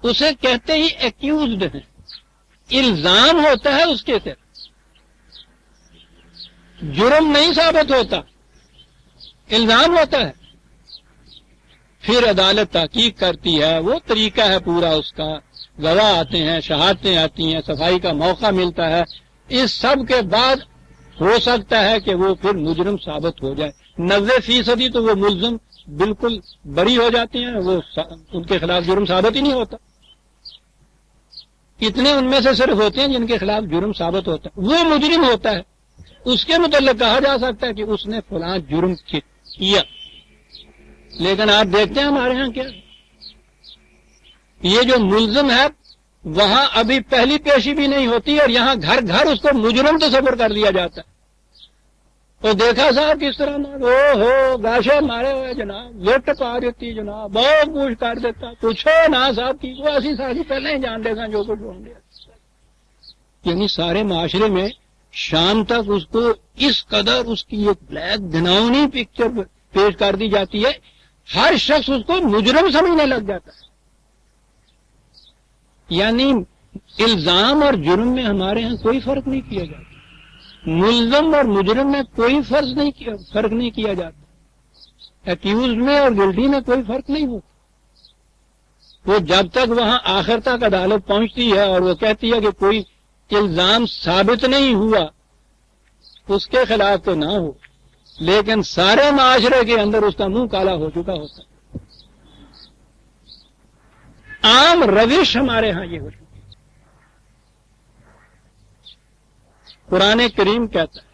اسے کہتے ہی ایکیوزڈ ہیں، الزام ہوتا ہے اس کے تحت، جرم نہیں ثابت ہوتا، الزام ہوتا ہے۔ پھر عدالت تحقیق کرتی ہے، وہ طریقہ ہے پورا اس کا، گواہ آتے ہیں، شہادتیں آتی ہیں، صفائی کا موقع ملتا ہے، اس سب کے بعد ہو سکتا ہے کہ وہ پھر مجرم ثابت ہو جائے، 90% تو وہ ملزم بالکل بری ہو جاتی ہیں، وہ ان کے خلاف جرم ثابت ہی نہیں ہوتا. کتنے ان میں سے صرف ہوتے ہیں جن کے خلاف جرم ثابت ہوتا ہے، وہ مجرم ہوتا ہے، اس کے متعلق کہا جا سکتا ہے کہ اس نے فلاں جرم کیا. لیکن آپ دیکھتے ہیں ہمارے ہاں کیا، یہ جو ملزم ہے وہاں ابھی پہلی پیشی بھی نہیں ہوتی اور یہاں گھر گھر اس کو مجرم تصور کر لیا جاتا ہے. تو دیکھا صاحب کس طرح ہو گاشے مارے ہوئے جناب، لٹ پا دیتی جناب، بہت کچھ کر دیتا، پوچھو نا صاحب کی وہ ایسی ساری پہلے ہی جان دے گا جو کچھ ہوں گے. یعنی سارے معاشرے میں شام تک اس کو اس قدر اس کی ایک بلیک گھناؤنی پکچر پیش کر دی جاتی ہے، ہر شخص اس کو مجرم سمجھنے لگ جاتا ہے. یعنی الزام اور جرم میں ہمارے ہاں کوئی فرق نہیں کیا جاتا، ملزم اور مجرم میں کوئی فرق نہیں کیا جاتا، ایکیوز میں اور گلٹی میں کوئی فرق نہیں ہوتا. وہ جب تک وہاں آخر تک عدالت پہنچتی ہے اور وہ کہتی ہے کہ کوئی الزام ثابت نہیں ہوا اس کے خلاف تو نہ ہو، لیکن سارے معاشرے کے اندر اس کا منہ کالا ہو چکا ہوتا ہے. عام روش ہمارے ہاں یہ ہو چکی. قرآن کریم کہتا ہے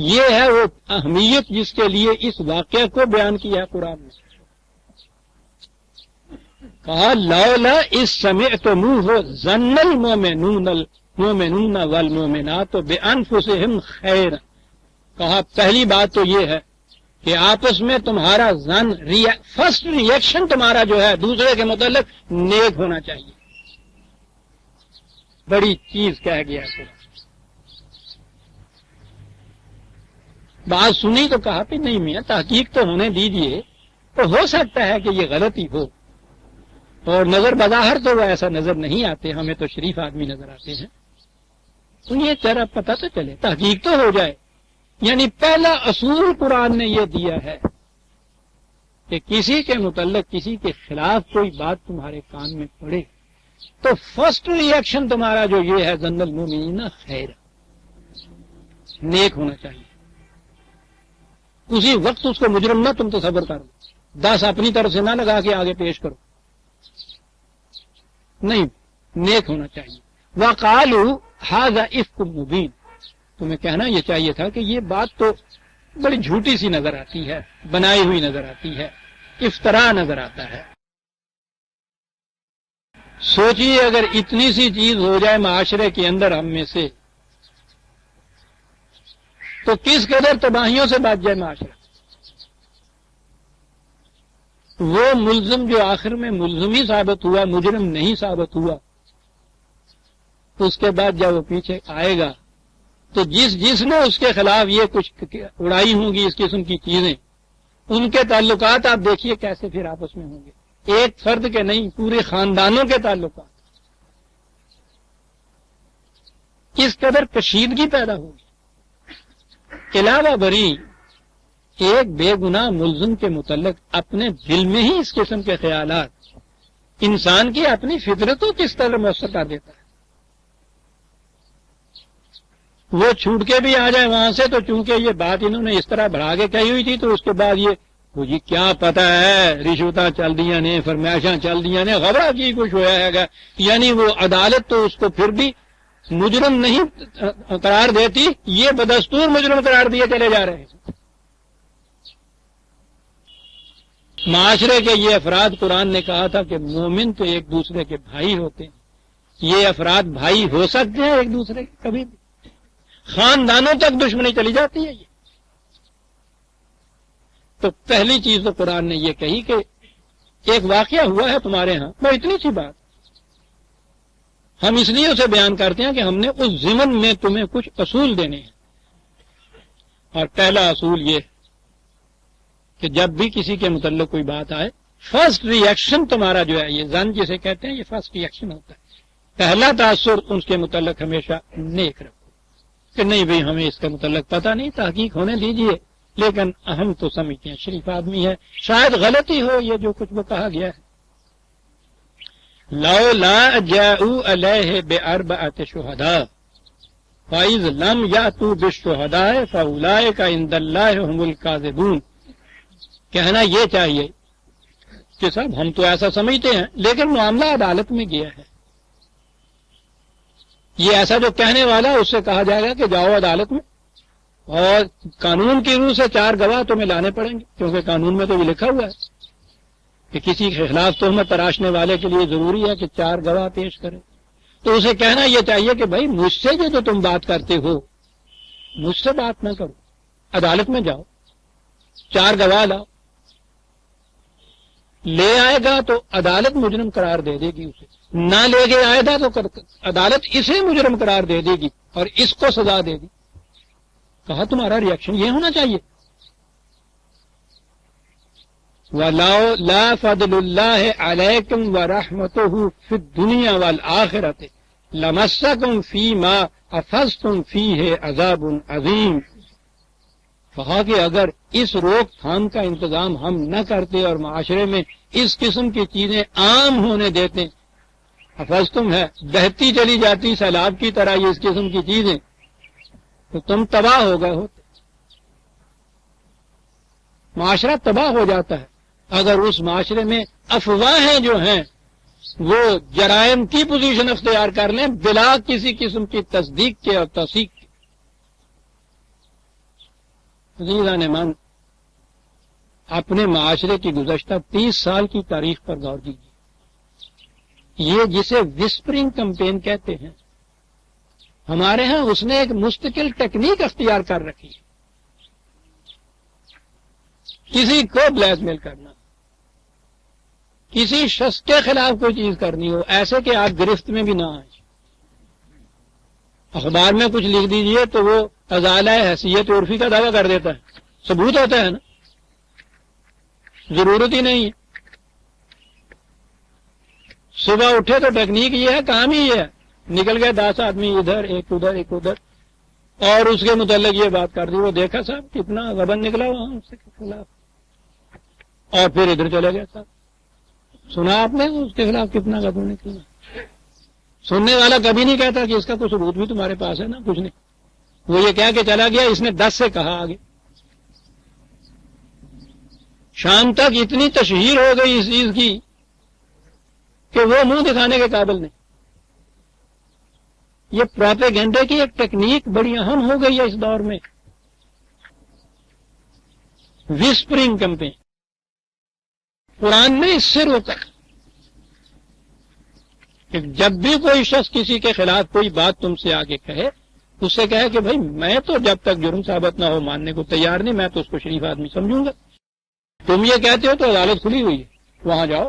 یہ ہے وہ اہمیت جس کے لیے اس واقعہ کو بیان کیا ہے قرآن نے. کہا لولا اس سمعتموہ ظن المؤمنون والمؤمنات بانفسہم خیر. کہا پہلی بات تو یہ ہے کہ آپس میں تمہارا ظن فرسٹ ریئیکشن تمہارا جو ہے دوسرے کے متعلق نیک ہونا چاہیے. بڑی چیز کہہ گیا ہے. بات سنی تو کہا کہ نہیں میاں تحقیق تو ہونے دیجیے، تو ہو سکتا ہے کہ یہ غلطی ہو، اور نظر بظاہر تو وہ ایسا نظر نہیں آتے، ہمیں تو شریف آدمی نظر آتے ہیں، تو یہ ذرا پتہ تو چلے، تحقیق تو ہو جائے. یعنی پہلا اصول قرآن نے یہ دیا ہے کہ کسی کے متعلق کسی کے خلاف کوئی بات تمہارے کان میں پڑے تو فرسٹ ریئیکشن تمہارا جو یہ ہے ظن المؤمنین خیر، نیک ہونا چاہیے. اسی وقت اس کو مجرم نہ تم تصور کرو، 10 اپنی طرف سے نہ لگا کے آگے پیش کرو، نہیں، نیک ہونا چاہیے. وَقَالُوا هَذَا إِفْكٌ مُبِينٌ. تمہیں کہنا یہ چاہیے تھا کہ یہ بات تو بڑی جھوٹی سی نظر آتی ہے، بنائی ہوئی نظر آتی ہے، افتراء نظر آتا ہے. سوچیے اگر اتنی سی چیز ہو جائے معاشرے کے اندر ہم میں سے تو کس قدر تباہیوں سے بچ جائے معاشرہ. وہ ملزم جو آخر میں ملزم ہی ثابت ہوا، مجرم نہیں ثابت ہوا، اس کے بعد جب وہ پیچھے آئے گا تو جس نے اس کے خلاف یہ کچھ اڑائی ہوں گی اس قسم کی چیزیں، ان کے تعلقات آپ دیکھیے کیسے پھر آپس میں ہوں گے، ایک فرد کے نہیں پورے خاندانوں کے تعلقات، کس قدر کشیدگی پیدا ہوگی. علاوہ بری ایک بے گناہ ملزم کے متعلق اپنے دل میں ہی اس قسم کے خیالات انسان کی اپنی فطرت کو کس طرح مؤثر کر دیتا ہے. وہ چھوٹ کے بھی آ جائے وہاں سے تو چونکہ یہ بات انہوں نے اس طرح بڑھا کے کہی ہوئی تھی تو اس کے بعد یہ جی کیا پتہ ہے رشوتاں چل دیا نے، فرمائشاں چل دیا نے، خبرہ کی کچھ ہوا ہے. یعنی وہ عدالت تو اس کو پھر بھی مجرم نہیں قرار دیتی، یہ بدستور مجرم قرار دیے چلے جا رہے ہیں. معاشرے کے یہ افراد قرآن نے کہا تھا کہ مومن تو ایک دوسرے کے بھائی ہوتے ہیں، یہ افراد بھائی ہو سکتے ہیں ایک دوسرے کے، کبھی بھی خاندانوں تک دشمنی چلی جاتی ہے. یہ تو پہلی چیز تو قرآن نے یہ کہی کہ ایک واقعہ ہوا ہے تمہارے ہاں، وہ اتنی سی بات ہم اس لیے اسے بیان کرتے ہیں کہ ہم نے اس ضمن میں تمہیں کچھ اصول دینے ہیں. اور پہلا اصول یہ کہ جب بھی کسی کے متعلق کوئی بات آئے، فرسٹ ریئیکشن تمہارا جو ہے، یہ ظن جسے کہتے ہیں، یہ فرسٹ ریئیکشن ہوتا ہے. پہلا تاثر اس کے متعلق ہمیشہ نیک رکھو کہ نہیں بھئی ہمیں اس کے متعلق پتہ نہیں، تحقیق ہونے دیجئے، لیکن ہم تو سمجھتے ہیں شریف آدمی ہے، شاید غلطی ہو یہ جو کچھ وہ کہا گیا ہے. لولا جاءوا علیہ باربعۃ شہداء فاذ لم یاتوا بالشہداء فاولئک عند اللہ هم الکاذبون. کہنا یہ چاہیے کہ صاحب ہم تو ایسا سمجھتے ہیں لیکن معاملہ عدالت میں گیا ہے. یہ ایسا جو کہنے والا اس سے کہا جائے گا کہ جاؤ عدالت میں اور قانون کی روح سے 4 گواہ تمہیں لانے پڑیں گے، کیونکہ قانون میں تو یہ لکھا ہوا ہے کہ کسی کے خلاف تہمت تراشنے والے کے لیے ضروری ہے کہ 4 گواہ پیش کرے. تو اسے کہنا یہ چاہیے کہ بھائی مجھ سے جو تم بات کرتے ہو مجھ سے بات نہ کرو، عدالت میں جاؤ 4 گواہ لاؤ. لے آئے گا تو عدالت مجرم قرار دے دے گی اسے، نہ لے کے آئے گا تو عدالت اسے مجرم قرار دے دے گی اور اس کو سزا دے گی. کہا تمہارا ریئیکشن یہ ہونا چاہیے. وَلَا فَضْلُ اللَّهِ عَلَيْكُمْ وَرَحْمَتُهُ فِي الدُّنْيَا وَالْآخِرَةِ لَمَسَّكُمْ فِي مَا أَخَذْتُمْ فِيهِ عَذَابٌ عَظِيمٌ. کہا کہ اگر اس روک تھام کا انتظام ہم نہ کرتے اور معاشرے میں اس قسم کی چیزیں عام ہونے دیتے، افزتم ہے بہتی چلی جاتی سیلاب کی طرح یہ اس قسم کی چیزیں، تو تم تباہ ہو گئے ہوتے. معاشرہ تباہ ہو جاتا ہے اگر اس معاشرے میں افواہیں جو ہیں وہ جرائم کی پوزیشن اختیار کر لیں بلا کسی قسم کی تصدیق کے اور تصحیح کے. عزیزان ایمان، اپنے معاشرے کی گزشتہ 30 سال کی تاریخ پر غور کیجیے. یہ جسے وسپرنگ کمپین کہتے ہیں، ہمارے ہاں اس نے ایک مستقل ٹیکنیک اختیار کر رکھی ہے. کسی کو بلیک میل کرنا، کسی شخص کے خلاف کوئی چیز کرنی ہو ایسے کہ آپ گرفت میں بھی نہ آئیں. اخبار میں کچھ لکھ دیجئے تو وہ ازالہ حیثیت عرفی کا دعویٰ کر دیتا ہے، ثبوت ہوتا ہے نا، ضرورت ہی نہیں ہے. صبح اٹھے تو ٹیکنیک یہ ہے، کام ہی یہ ہے، نکل گئے 10 آدمی ادھر ایک ادھر ایک ادھر اور اس کے متعلق یہ بات کر دی. وہ دیکھا صاحب کتنا غبن نکلا وہاں اس کے خلاف، اور پھر ادھر چلے گئے. صاحب سنا آپ نے اس کے خلاف کتنا غبن نکلا؟ سننے والا کبھی نہیں کہتا کہ اس کا کوئی ثبوت بھی تمہارے پاس ہے نا، کچھ نہیں. وہ یہ کہہ کے چلا گیا اس نے 10 سے کہا آگے. شام تک اتنی تشہیر ہو گئی اس چیز کی کہ وہ منہ دکھانے کے قابل نہیں. یہ پروپیگنڈے کی ایک ٹیکنیک بڑی اہم ہو گئی ہے اس دور میں. وسپرنگ کمپین قرآن نے اس سے روکا کہ جب بھی کوئی شخص کسی کے خلاف کوئی بات تم سے آگے کہے، اس سے کہے کہ بھائی میں تو جب تک جرم ثابت نہ ہو ماننے کو تیار نہیں، میں تو اس کو شریف آدمی سمجھوں گا. تم یہ کہتے ہو تو عدالت کھلی ہوئی ہے، وہاں جاؤ،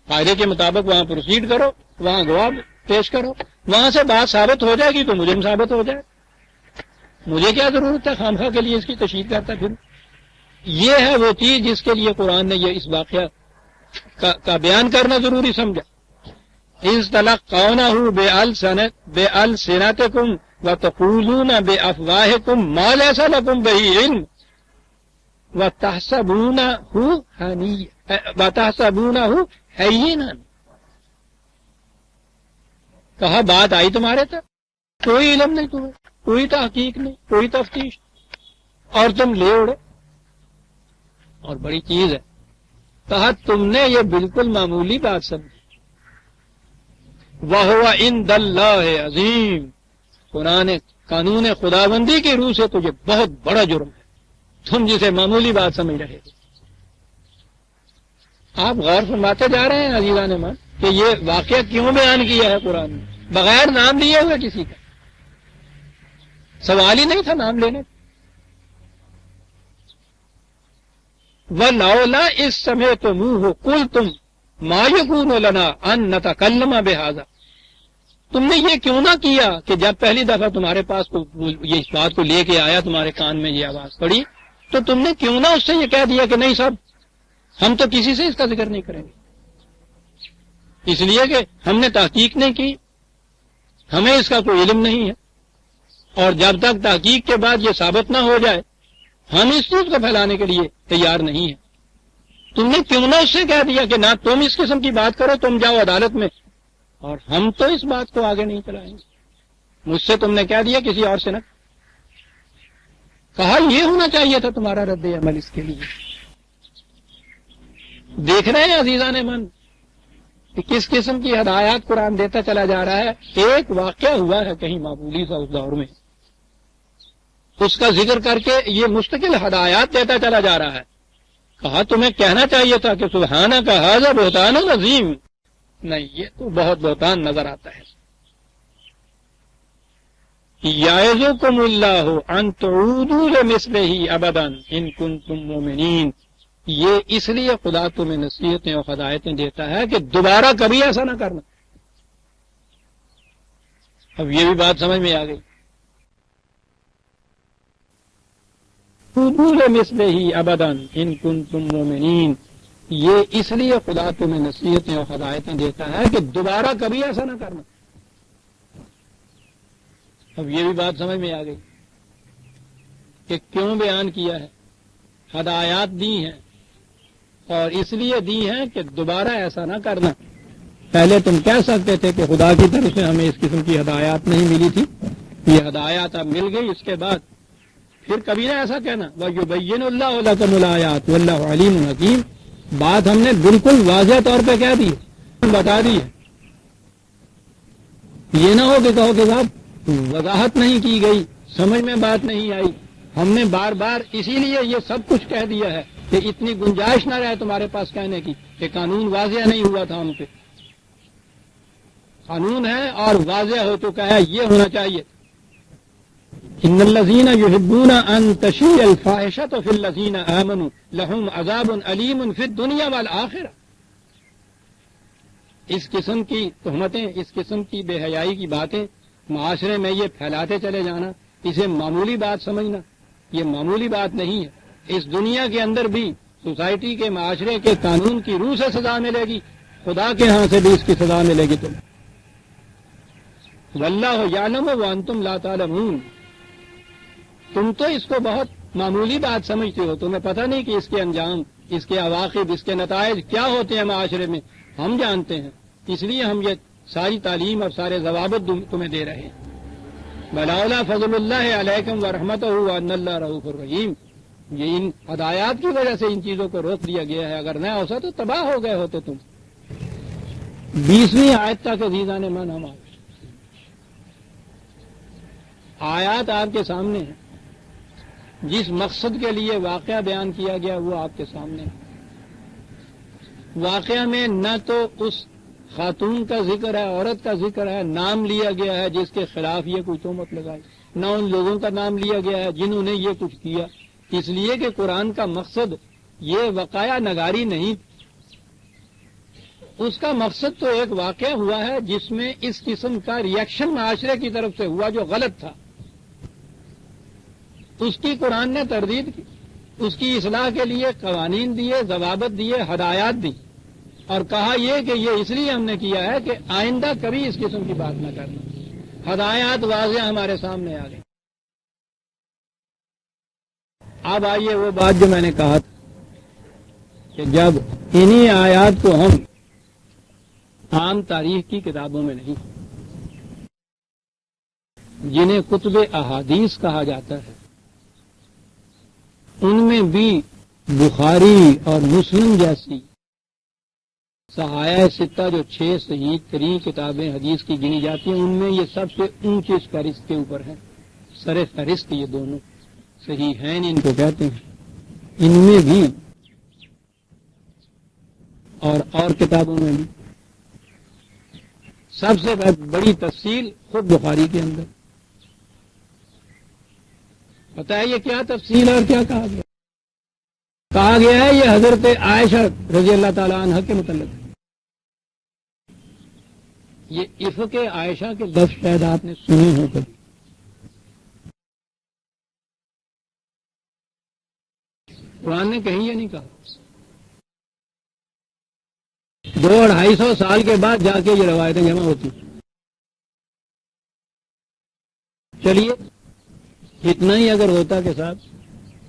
قاعدے کے مطابق وہاں پروسیڈ کرو، وہاں گواہ پیش کرو، وہاں سے بات ثابت ہو جائے گی تو مجرم ثابت ہو جائے. مجھے کیا ضرورت ہے خامخواہ کے لیے اس کی تشہیر کرتا پھر. یہ ہے وہ چیز جس کے لیے قرآن نے یہ اس واقعہ کا بیان کرنا ضروری سمجھا. اِذْ بِأَلْسِنَتِكُمْ وَتَقُولُونَ بِأَفْوَاهِكُمْ مَا لَيْسَ لَكُمْ بِهِ عِلْمٌ وَتَحْسَبُونَهُ هَيِّنًا. کہا بات آئی تمہارے تک، کوئی علم نہیں تمہیں، کوئی تحقیق نہیں، کوئی تفتیش، اور تم لے اڑے. اور بڑی چیز ہے، کہا تم نے یہ بالکل معمولی بات سمجھی. وَهُوَ عِندَ اللَّهِ عَظِيمٌ. قانون خداوندی کی روح سے تو یہ بہت بڑا جرم ہے، تم جسے معمولی بات سمجھ رہے ہو. آپ غور فرماتے جا رہے ہیں عزیزان من کہ یہ واقعہ کیوں بیان کیا ہے قرآن نے بغیر نام لیے ہوئے کسی کا. سوال ہی نہیں تھا نام لینے. وَلَوْلَا إِذْ سَمِعْتُمُوهُ قُلْتُمْ مَا يَكُونُ لَنَا أَن نَّتَكَلَّمَ بِهَٰذَا. تم نے یہ کیوں نہ کیا کہ جب پہلی دفعہ تمہارے پاس یہ اس بات کو لے کے آیا تمہارے کان میں یہ آواز پڑی تو تم نے کیوں نہ اس سے یہ کہہ دیا کہ نہیں صاحب ہم تو کسی سے اس کا ذکر نہیں کریں گے، اس لیے کہ ہم نے تحقیق نہیں کی، ہمیں اس کا کوئی علم نہیں ہے، اور جب تک تحقیق کے بعد یہ ثابت نہ ہو جائے ہم اس چیز کو پھیلانے کے لیے تیار نہیں ہیں. تم نے کیوں نہ اس سے کہہ دیا کہ نہ تم اس قسم کی بات کرو، تم جاؤ عدالت میں، اور ہم تو اس بات کو آگے نہیں چلائیں گے. مجھ سے تم نے کہہ دیا، کسی اور سے نہ. کہا یہ ہونا چاہیے تھا تمہارا رد عمل اس کے لیے. دیکھ رہے ہیں عزیزان من کہ کس قسم کی ہدایات قرآن دیتا چلا جا رہا ہے. ایک واقعہ ہوا ہے کہیں معمولی سا اس دور میں، اس کا ذکر کر کے یہ مستقل ہدایات دیتا چلا جا رہا ہے. کہا تمہیں کہنا چاہیے تھا کہ سبحانہ کا ھذا بہتان عظیم. نہیں، یہ تو بہت بہتان نظر آتا ہے. یعظکم اللہ ان تعودوا لمثلہ ابدا ان کنتم مؤمنین. یہ اس لیے خدا تمہیں نصیحتیں اور ہدایتیں دیتا ہے کہ دوبارہ کبھی ایسا نہ کرنا. اب یہ بھی بات سمجھ میں آ گئی. لمثلہ ابدا ان کنتم مؤمنین. یہ اس لیے خدا تمہیں نصیحتیں اور ہدایتیں دیتا ہے کہ دوبارہ کبھی ایسا نہ کرنا. اب یہ بھی بات سمجھ میں آ گئی کہ کیوں بیان کیا ہے. ہدایات دی ہیں اور اس لیے دی ہیں کہ دوبارہ ایسا نہ کرنا. پہلے تم کہہ سکتے تھے کہ خدا کی طرف سے ہمیں اس قسم کی ہدایات نہیں ملی تھی، یہ ہدایات اب مل گئی، اس کے بعد پھر کبھی نہ ایسا کہنا. وَيُبَيِّنُ اللَّهُ لَكُمُ الْآيَاتِ وَاللَّهُ عَلِيمٌ حَكِيمٌ. بات ہم نے بالکل واضح طور پہ کہہ دی، بتا دی ہے. یہ نہ ہو کہ کہو کہ صاحب وضاحت نہیں کی گئی، سمجھ میں بات نہیں آئی. ہم نے بار بار اسی لیے یہ سب کچھ کہہ دیا ہے کہ اتنی گنجائش نہ رہے تمہارے پاس کہنے کی کہ قانون واضح نہیں ہوا تھا. ہم پہ قانون ہے اور واضح ہو چکا ہے، یہ ہونا چاہیے. ان الذین یحبون ان تشیع الفاحشۃ فی الذین آمنوا لہم عذاب علیم فی الدنیا والآخرہ. اس قسم کی تہمتیں، اس قسم کی بے حیائی کی باتیں معاشرے میں یہ پھیلاتے چلے جانا، اسے معمولی بات سمجھنا، یہ معمولی بات نہیں ہے. اس دنیا کے اندر بھی سوسائٹی کے، معاشرے کے قانون کی روح سے سزا ملے گی، خدا کے ہاں سے بھی اس کی سزا ملے گی. تم واللہ یعلم وانتم لا تعلمون. تم تو اس کو بہت معمولی بات سمجھتے ہو، تمہیں پتہ نہیں کہ اس کے انجام، اس کے عواقب، اس کے نتائج کیا ہوتے ہیں معاشرے میں. ہم جانتے ہیں، اس لیے ہم یہ ساری تعلیم اور سارے ضوابط تمہیں دے رہے ہیں. ولولا فضل اللہ علیکم ورحمتہ وان اللہ رؤوف الرحیم. یہ ان ہدایات کی وجہ سے ان چیزوں کو روک دیا گیا ہے، اگر نہ ہوتا تو تباہ ہو گئے ہوتے تم. 20ویں آیت تک عزیزان من ہم آیات آپ کے سامنے ہیں. جس مقصد کے لیے واقعہ بیان کیا گیا وہ آپ کے سامنے ہے. واقعہ میں نہ تو اس خاتون کا ذکر ہے، عورت کا ذکر ہے، نام لیا گیا ہے جس کے خلاف یہ کوئی تہمت لگائی، نہ ان لوگوں کا نام لیا گیا ہے جنہوں نے یہ کچھ کیا. اس لیے کہ قرآن کا مقصد یہ وقایع نگاری نہیں، اس کا مقصد تو ایک واقعہ ہوا ہے جس میں اس قسم کا ریئیکشن معاشرے کی طرف سے ہوا جو غلط تھا، اس کی قرآن نے تردید کی، اس کی اصلاح کے لیے قوانین دیے، ضوابط دیے، ہدایات دی، اور کہا یہ کہ یہ اس لیے ہم نے کیا ہے کہ آئندہ کبھی اس قسم کی بات نہ کرنا. ہدایات واضح ہمارے سامنے آ گئی. اب آئیے وہ بات جو میں نے کہا تھا کہ جب انہی آیات کو ہم عام تاریخ کی کتابوں میں نہیں، جنہیں کتب احادیث کہا جاتا ہے، ان میں بھی بخاری اور مسلم جیسی صحائح ستہ جو 6 صحیح ترین کتابیں حدیث کی گنی جاتی ہیں، ان میں یہ سب سے اونچی فہرست کے اوپر ہے. سر فہرست یہ دونوں صحیحین ان کو کہتے ہیں. ان میں بھی اور کتابوں میں بھی سب سے بڑی تفصیل خود بخاری کے اندر. پتہ ہے یہ کیا تفصیل اور کیا کہا گیا؟ کہا گیا ہے یہ حضرت عائشہ رضی اللہ تعالی عنہ کے متعلق. یہ افق عائشہ کے لفظ شاید آپ نے سنے ہو کبھی. قرآن نے کہیں یہ نہیں کہا. 200-250 سال کے بعد جا کے یہ روایتیں جمع ہوتی. چلیے اتنا ہی اگر ہوتا کہ صاحب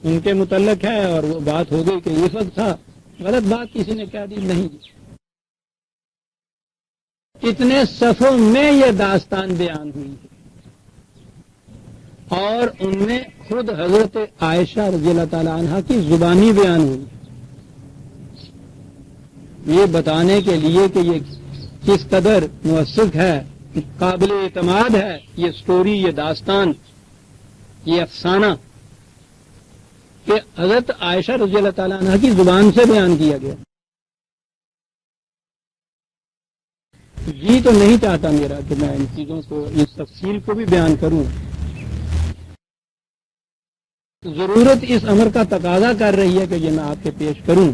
ان کے متعلق ہے اور وہ بات ہو گئی کہ اس وقت تھا، غلط بات کسی نے کہہ دی، نہیں. کتنے صفوں میں یہ داستان بیان ہوئی. اور ان میں خود حضرت عائشہ رضی اللہ تعالی عنہا کی زبانی بیان ہوئی، یہ بتانے کے لیے کہ یہ کس قدر موثق ہے، قابل اعتماد ہے یہ سٹوری، یہ داستان، یہ افسانہ، کہ حضرت عائشہ رضی اللہ تعالی عنہا کی زبان سے بیان کیا گیا۔ جی تو نہیں چاہتا میرا کہ میں ان چیزوں کو، اس تفصیل کو بھی بیان کروں، ضرورت اس امر کا تقاضا کر رہی ہے کہ یہ میں آپ کے پیش کروں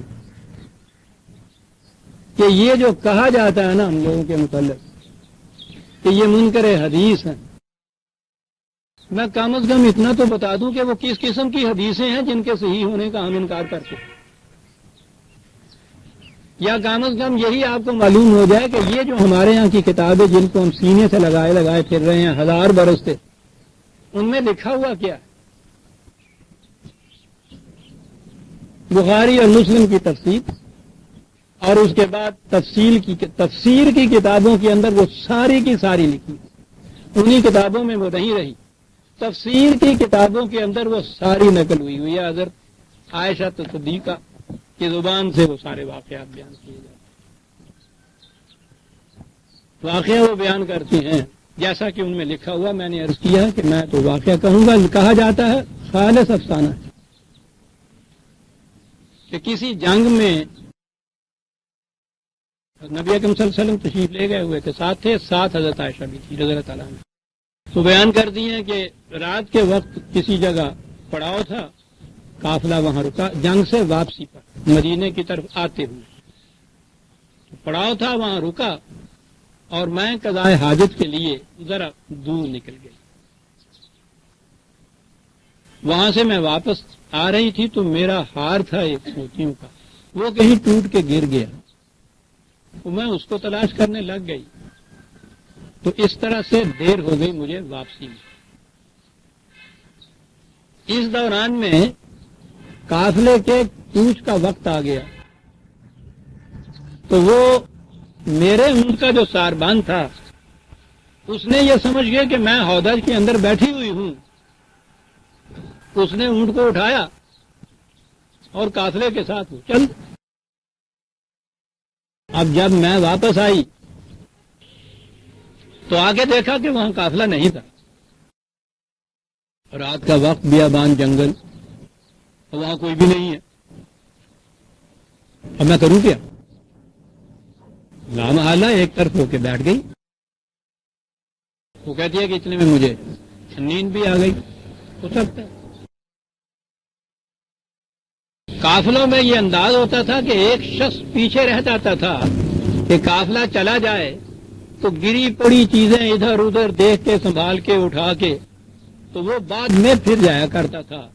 کہ یہ جو کہا جاتا ہے نا ہم لوگوں کے متعلق کہ یہ منکر حدیث ہیں، میں کم از کم اتنا تو بتا دوں کہ وہ کس قسم کی حدیثیں ہیں جن کے صحیح ہونے کا ہم انکار کرتے ہیں، یا کم از کم یہی آپ کو معلوم ہو جائے کہ یہ جو ہمارے ہاں کی کتابیں جن کو ہم سینے سے لگائے پھر رہے ہیں 1000 برس سے، ان میں لکھا ہوا کیا ہے؟ بخاری اور مسلم کی تفسیر، اور اس کے بعد تفسیر کی کتابوں کے اندر وہ ساری کی ساری لکھی، انہی کتابوں میں وہ نہیں رہی، تفسیر کی کتابوں کے اندر وہ ساری نقل ہوئی ہے، حضرت عائشہ صدیقہ کی زبان سے وہ سارے واقعات بیان کیے جاتے ہیں، واقعہ وہ بیان کرتی ہیں جیسا کہ ان میں لکھا ہوا۔ میں نے عرض کیا کہ میں تو واقعہ کہوں گا، کہا جاتا ہے خالص افسانہ ہے کہ کسی جنگ میں نبی اکرم صلی اللہ علیہ وسلم تشریف لے گئے ہوئے تھے، ساتھ تھے، ساتھ حضرت عائشہ بھی تھی رضی اللہ تعالیٰ عنہ، تو بیان کرتی ہیں کہ رات کے وقت کسی جگہ پڑاؤ تھا، قافلہ وہاں رکا، جنگ سے واپسی پر مدینے کی طرف آتے ہوئے پڑاؤ تھا، وہاں رکا، اور میں قضائے حاجت کے لیے ذرا دور نکل گئی، وہاں سے میں واپس آ رہی تھی تو میرا ہار تھا ایک موتیوں کا، وہ کہیں ٹوٹ کے گر گیا، تو میں اس کو تلاش کرنے لگ گئی، تو اس طرح سے دیر ہو گئی مجھے واپسی میں۔ اس دوران میں قافلے کے کوچ کا وقت آ گیا، تو وہ میرے اونٹ کا جو ساربان تھا اس نے یہ سمجھ گیا کہ میں ہودج کے اندر بیٹھی ہوئی ہوں، اس نے اونٹ کو اٹھایا اور قافلے کے ساتھ وہ چل۔ اب جب میں واپس آئی تو آگے دیکھا کہ وہاں قافلہ نہیں تھا، رات کا وقت، بیابان جنگل، وہاں کوئی بھی نہیں ہے، اب میں کروں کیا؟ لامحالہ ایک طرف ہو کے بیٹھ گئی۔ وہ کہتی ہے کہ اتنے میں مجھے نیند بھی آ گئی، ہو سکتا ہے۔ قافلوں میں یہ انداز ہوتا تھا کہ ایک شخص پیچھے رہ جاتا تھا کہ قافلہ چلا جائے تو گری پڑی چیزیں ادھر ادھر دیکھ کے، سنبھال کے، اٹھا کے، تو وہ بعد میں پھر جایا کرتا تھا،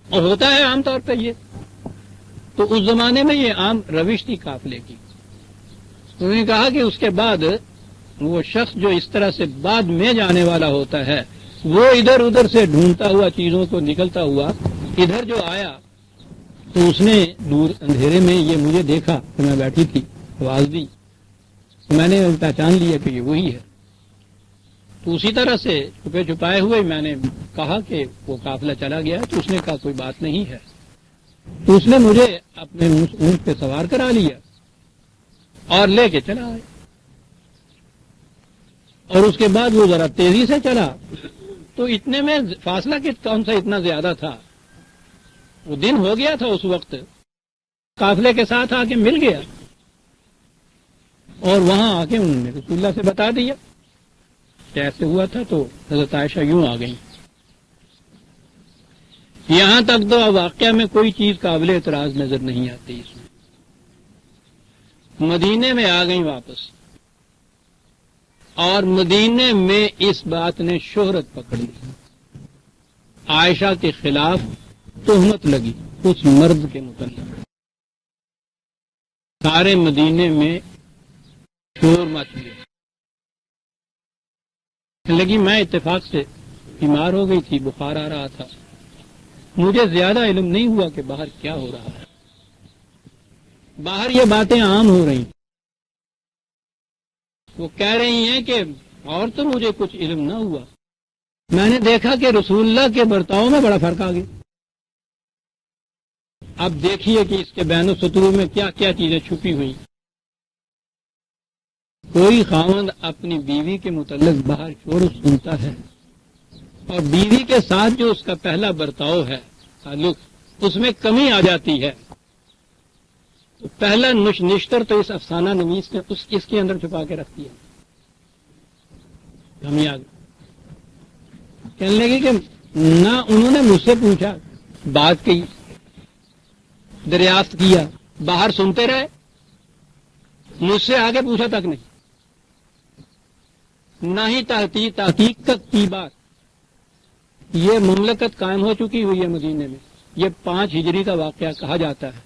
اور ہوتا ہے عام طور پہ یہ۔ تو اس زمانے میں یہ عام روش تھی قافلے کی۔ انہوں نے کہا کہ اس کے بعد وہ شخص جو اس طرح سے بعد میں جانے والا ہوتا ہے، وہ ادھر ادھر سے ڈھونڈتا ہوا چیزوں کو نکلتا ہوا ادھر جو آیا، تو اس نے دور اندھیرے میں یہ مجھے دیکھا کہ میں بیٹھی تھی، آواز دی، میں نے پہچان لیا کہ یہ وہی ہے۔ تو اسی طرح سے چھپے چھپائے ہوئے میں نے کہا کہ وہ قافلہ چلا گیا، تو اس نے کہا کوئی بات نہیں ہے، تو اس نے مجھے اپنے اونٹ پہ سوار کرا لیا اور لے کے چلا آیا، اور اس کے بعد وہ ذرا تیزی سے چلا، تو اتنے میں فاصلہ کون سا اتنا زیادہ تھا، وہ دن ہو گیا تھا اس وقت، قافلے کے ساتھ آ کے مل گیا، اور وہاں آ کے انہوں نے رسول اللہ سے بتا دیا کہ ایسے ہوا تھا، تو حضرت عائشہ یوں آ گئی۔ یہاں تک تو واقعہ میں کوئی چیز قابل اعتراض نظر نہیں آتی، اس میں مدینے میں آ گئی واپس، اور مدینے میں اس بات نے شہرت پکڑ لی، عائشہ کے خلاف تہمت لگی اس مرد کے متعلق، سارے مدینے میں شور مچ گیا، لگی میں اتفاق سے بیمار ہو گئی تھی، بخار آ رہا تھا، مجھے زیادہ علم نہیں ہوا کہ باہر کیا ہو رہا ہے، باہر یہ باتیں عام ہو رہی، وہ کہہ رہی ہیں کہ اور تو مجھے کچھ علم نہ ہوا، میں نے دیکھا کہ رسول اللہ کے برتاؤ میں بڑا فرق آ گیا. اب دیکھیے کہ اس کے بین و سطور میں کیا کیا چیزیں چھپی ہوئی. کوئی خاوند اپنی بیوی کے متعلق باہر شور سنتا ہے اور بیوی کے ساتھ جو اس کا پہلا برتاؤ ہے تعلق اس میں کمی آ جاتی ہے تو پہلا نشتر تو اس افسانہ نویس نے اس کے اندر چھپا کے رکھ دیا. کمی آ گئی. کہنے لگی کہ نہ انہوں نے مجھ سے پوچھا، بات کی، دریافت کیا، باہر سنتے رہے، مجھ سے آگے پوچھا تک نہیں. نہ ہی تحقیق کی بات. یہ مملکت قائم ہو چکی ہوئی ہے مدینے میں. یہ 5 ہجری کا واقعہ کہا جاتا ہے.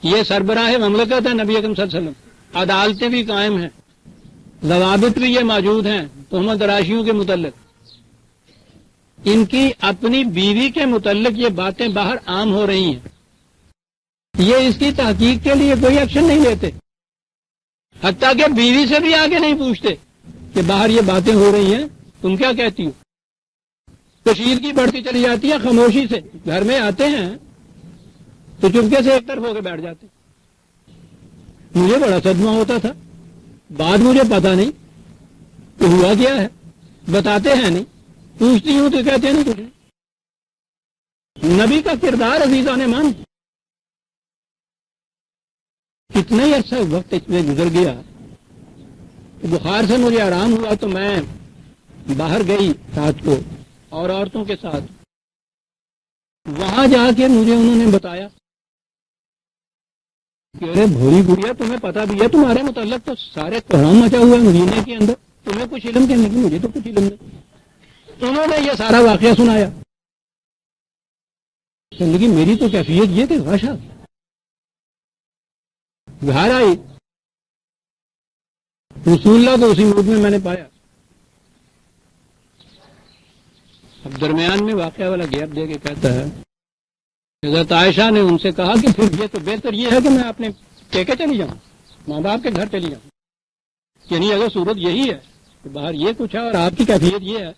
یہ سربراہ مملکت ہے نبی اکرم صلی اللہ علیہ وسلم. عدالتیں بھی قائم ہیں، ضوابط بھی یہ موجود ہیں تہمت دراشیوں کے متعلق. ان کی اپنی بیوی کے متعلق یہ باتیں باہر عام ہو رہی ہیں. یہ اس کی تحقیق کے لیے کوئی ایکشن نہیں لیتے، حتیٰ کہ بیوی سے بھی آگے نہیں پوچھتے کہ باہر یہ باتیں ہو رہی ہیں تم کیا کہتی ہو. کشیدگی بڑھتی چلی جاتی ہے. خاموشی سے گھر میں آتے ہیں تو چپکے سے ایک طرف ہو کے بیٹھ جاتے. مجھے بڑا صدمہ ہوتا تھا. بات مجھے پتا نہیں کہ ہوا کیا ہے، بتاتے ہیں نہیں، پوچھتی ہوں تو کہتے ہیں نہیں کچھ نہیں. نبی کا کردار عزیزان من کتنا ہی عرصہ وقت اس میں گزر گیا. بخار سے مجھے آرام ہوا تو میں باہر گئی رات کو اور عورتوں کے ساتھ. وہاں جا کے مجھے انہوں نے بتایا کہ ارے بھوری گڑیا تمہیں پتا بھی ہے، تمہارے متعلق تو سارے کوہرام مچا ہوا ہے مدینے کے اندر، تمہیں کچھ علم کہنے لگی، مجھے تو کچھ علم نہیں. انہوں نے یہ سارا واقعہ سنایا. زندگی میری تو کیفیت یہ کہ غش آ گیا. گھر آئی، رسول اللہ کو اسی موڈ میں نے پایا. اب درمیان میں واقعہ والا گیپ دے کے کہتا ہے حضرت عائشہ نے ان سے کہا کہ پھر یہ تو بہتر یہ ہے کہ میں اپنے پیکے چلی جاؤں، ماں باپ کے گھر چلی جاؤں. یعنی اگر صورت یہی ہے کہ باہر یہ کچھ ہے اور آپ کی کیفیت یہ ہے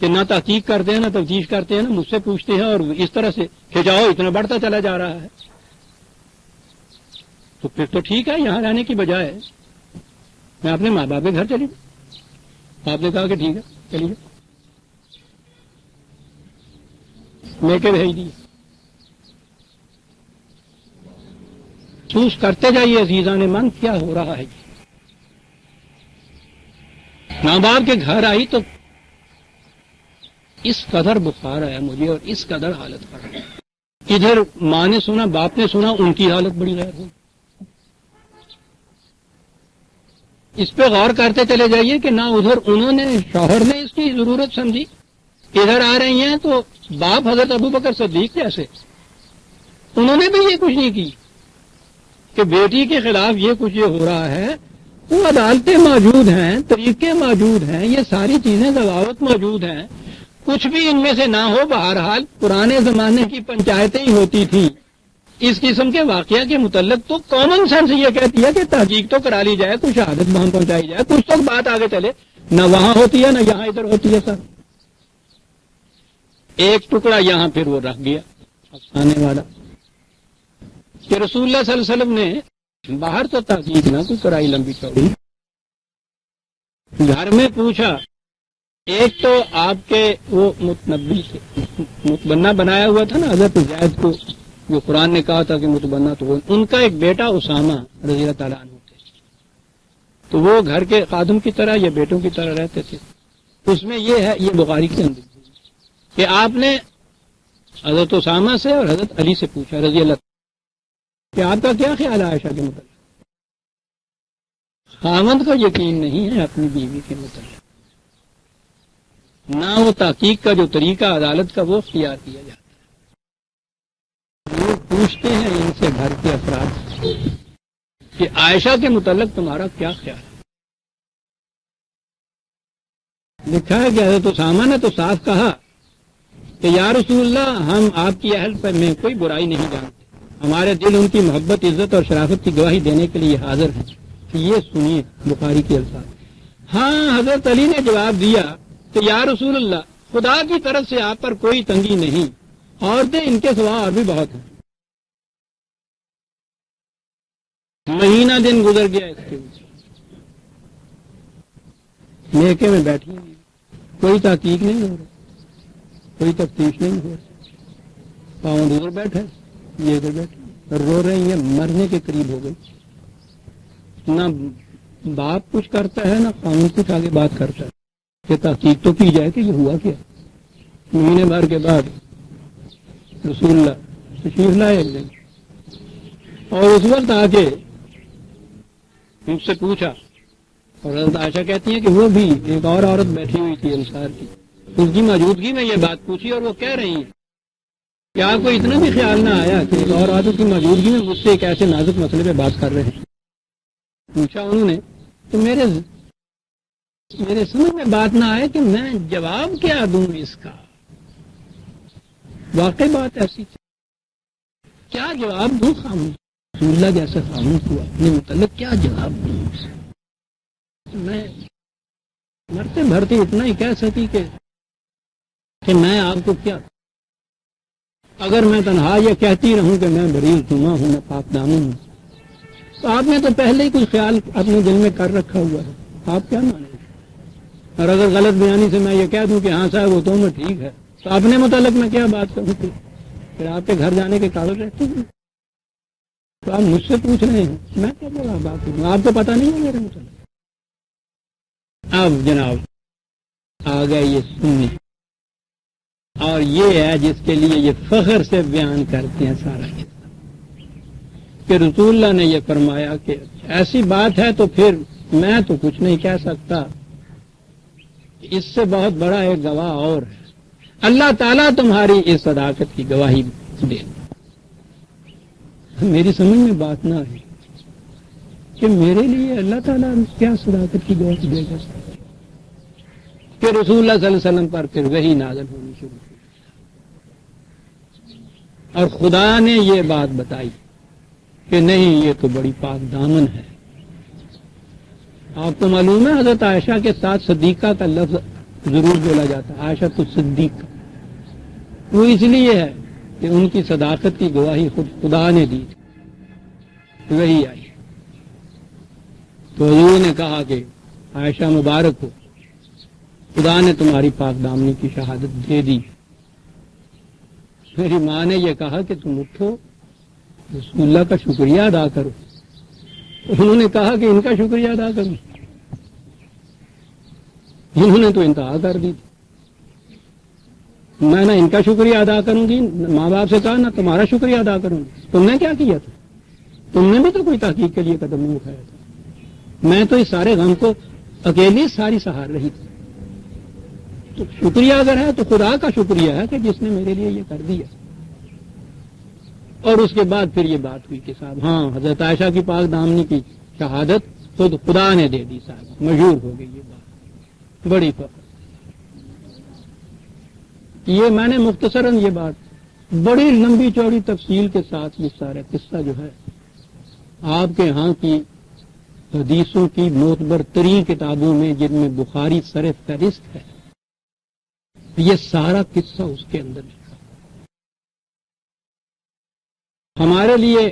کہ نہ تحقیق کرتے ہیں، نہ تفتیش کرتے ہیں، نہ مجھ سے پوچھتے ہیں، اور اس طرح سے کھچاؤ اتنا بڑھتا چلا جا رہا ہے، تو پھر تو ٹھیک ہے، یہاں رہنے کی بجائے میں اپنے ماں باپ کے گھر چلی جاؤں. آپ نے کہا کہ ٹھیک ہے چلی جاؤ. لے کے بھیج دی. محسوس کرتے جائیے عزیزان من کیا ہو رہا ہے. ماں باپ کے گھر آئی تو اس قدر بخار آیا مجھے اور اس قدر حالت خراب. ادھر ماں نے سنا، باپ نے سنا، ان کی حالت بڑی غیر ہوئی. اس پہ غور کرتے چلے جائیے کہ نہ ادھر انہوں نے، شوہر نے اس کی ضرورت سمجھی. ادھر آ رہی ہیں تو باپ حضرت ابو بکر صدیق جیسے انہوں نے بھی یہ کچھ نہیں کی کہ بیٹی کے خلاف یہ کچھ یہ ہو رہا ہے. وہ عدالتیں موجود ہیں، طریقے موجود ہیں، یہ ساری چیزیں ضوابط موجود ہیں. کچھ بھی ان میں سے نہ ہو، بہرحال پرانے زمانے کی پنچایتیں ہی ہوتی تھیں. اس قسم کے واقعہ کے متعلق تو کامن سینس یہ کہتی ہے کہ تحقیق تو کرا لی جائے، کچھ شہادت وہاں پہنچائی جائے، کچھ تو بات آگے چلے. نہ وہاں ہوتی ہے، نہ یہاں ادھر ہوتی ہے. سر ایک ٹکڑا یہاں پھر وہ رکھ گیا افسانے والا کہ رسول اللہ صلی اللہ علیہ وسلم نے باہر تو تحقیق نہ کوئی کرائی لمبی چوڑی، گھر میں پوچھا. ایک تو آپ کے وہ متنبی متبنہ بنایا ہوا تھا نا حضرت زید کو، جو قرآن نے کہا تھا کہ متبنہ، تو وہ ان کا ایک بیٹا اسامہ رضی اللہ تعالیٰ عنہ تھے. تو وہ گھر کے خادم کی طرح یا بیٹوں کی طرح رہتے تھے. اس میں یہ ہے، یہ بخاری کے اندر کہ آپ نے حضرت اسامہ سے اور حضرت علی سے پوچھا رضی اللہ کہ آپ کا کیا خیال ہے عائشہ کے متعلق. خاوند کو یقین نہیں ہے اپنی بیوی کے متعلق، نہ وہ تحقیق کا جو طریقہ عدالت کا وہ اختیار کیا جاتا ہے. وہ پوچھتے ہیں ان سے گھر کے افراد کہ عائشہ کے متعلق تمہارا کیا خیال ہے. لکھا ہے کہ حضرت اسامہ نے تو صاف کہا کہ یا رسول اللہ، ہم آپ کی اہل پر میں کوئی برائی نہیں جانتے، ہمارے دل ان کی محبت، عزت اور شرافت کی گواہی دینے کے لیے حاضر ہیں. یہ سنیے بخاری کے الفاظ. ہاں حضرت علی نے جواب دیا کہ یا رسول اللہ خدا کی طرف سے آپ پر کوئی تنگی نہیں، عورتیں ان کے سوا اور بھی بہت ہیں۔ مہینہ دن گزر گیا اس کے میکے میں بیٹھی ہوئی، کوئی تحقیق نہیں ہو رہا، کوئی تفتیش نہیں ہو رہی، پاؤں دور بیٹھے یہ ادھر بیٹھے رو رہی ہیں، مرنے کے قریب ہو گئی۔ نہ باپ کچھ کرتا ہے نہ قانون کچھ آگے بات کرتا ہے کہ تحقیق تو کی جائے کہ یہ ہوا کیا۔ مہینے بھر کے بعد رسول اللہ تشریف لائے ایک دن، اور اس وقت آ کے مجھ سے پوچھا، اور حضرت عائشہ کہتی ہیں کہ وہ بھی ایک اور عورت بیٹھی ہوئی تھی انصار کی، اس کی موجودگی میں یہ بات پوچھی، اور وہ کہہ رہی ہیں کہ آپ کو اتنا بھی خیال نہ آیا کہ ایک اور عورت کی موجودگی میں مجھ سے ایک ایسے نازک مسئلے پہ بات کر رہے ہیں۔ پوچھا انہوں نے تو میرے سمجھ میں بات نہ آئے کہ میں جواب کیا دوں اس کا، واقعی بات ایسی تھی، کیا جواب دوں؟ خاموش رسول اللہ جیسا خاموش ہوا اپنے متعلق، کیا جواب دوں؟ میں مرتے بھرتے اتنا ہی کہہ سکی کہ میں آپ کو کیا، اگر میں تنہا یہ کہتی رہوں کہ میں بری جمعہ ہوں، میں پاک دامن ہوں، تو آپ نے تو پہلے ہی کچھ خیال اپنے دل میں کر رکھا ہوا ہے، آپ کیا مانیں گے؟ اور اگر غلط بیانی سے میں یہ کہہ دوں کہ ہاں صاحب وہ تو میں ٹھیک ہے، تو اپنے متعلق میں کیا بات کروں؟ پھر آپ کے گھر جانے کے کاغذ رہتے ہیں، تو آپ مجھ سے پوچھ رہے ہیں میں کیا جواب بات کروں؟ آپ کو پتہ نہیں ہے میرے متعلق۔ اب جناب آ گئے یہ سنی، اور یہ ہے جس کے لیے یہ فخر سے بیان کرتے ہیں سارا کہ رسول اللہ نے یہ فرمایا کہ ایسی بات ہے تو پھر میں تو کچھ نہیں کہہ سکتا، اس سے بہت بڑا ایک گواہ اور ہے، اللہ تعالیٰ تمہاری اس صداقت کی گواہی دے۔ میری سمجھ میں بات نہ آئی کہ میرے لیے اللہ تعالیٰ کیا صداقت کی گواہی دے گا، کہ رسول اللہ صلی اللہ علیہ وسلم پر پھر وحی نازل ہونی شروع ہوئی، اور خدا نے یہ بات بتائی کہ نہیں یہ تو بڑی پاک دامن ہے۔ آپ کو معلوم ہے حضرت عائشہ کے ساتھ صدیقہ کا لفظ ضرور بولا جاتا ہے، عائشہ تو صدیقہ، وہ اس لیے ہے کہ ان کی صداقت کی گواہی خود خدا نے دی، وہی آئی تو حضور نے کہا کہ عائشہ مبارک ہو، خدا نے تمہاری پاک دامنی کی شہادت دے دی۔ میری ماں نے یہ کہا کہ تم اٹھو رسول اللہ کا شکریہ ادا کرو، انہوں نے کہا کہ ان کا شکریہ ادا کروں، انہوں نے تو انتہا کر دی، میں نہ ان کا شکریہ ادا کروں گی، ماں باپ سے کہا نہ تمہارا شکریہ ادا کروں گی، تم نے کیا کیا تھا؟ تم نے بھی تو کوئی تحقیق کے لیے قدم نہیں اٹھایا تھا، میں تو اس سارے غم کو اکیلی ساری سہار رہی تھی۔ تو شکریہ اگر ہے تو خدا کا شکریہ ہے کہ جس نے میرے لیے یہ کر دیا۔ اور اس کے بعد پھر یہ بات ہوئی کہ صاحب ہاں حضرت عائشہ کی پاک دامنی کی شہادت خود خدا نے دے دی، صاحب مشہور ہو گئی یہ بات، بڑی فخر۔ یہ میں نے مختصراً یہ بات بڑی لمبی چوڑی تفصیل کے ساتھ یہ سارا قصہ جو ہے آپ کے ہاں کی حدیثوں کی معتبر ترین کتابوں میں جن میں بخاری سر فہرست ہے، یہ سارا قصہ اس کے اندر لکھا۔ ہمارے لیے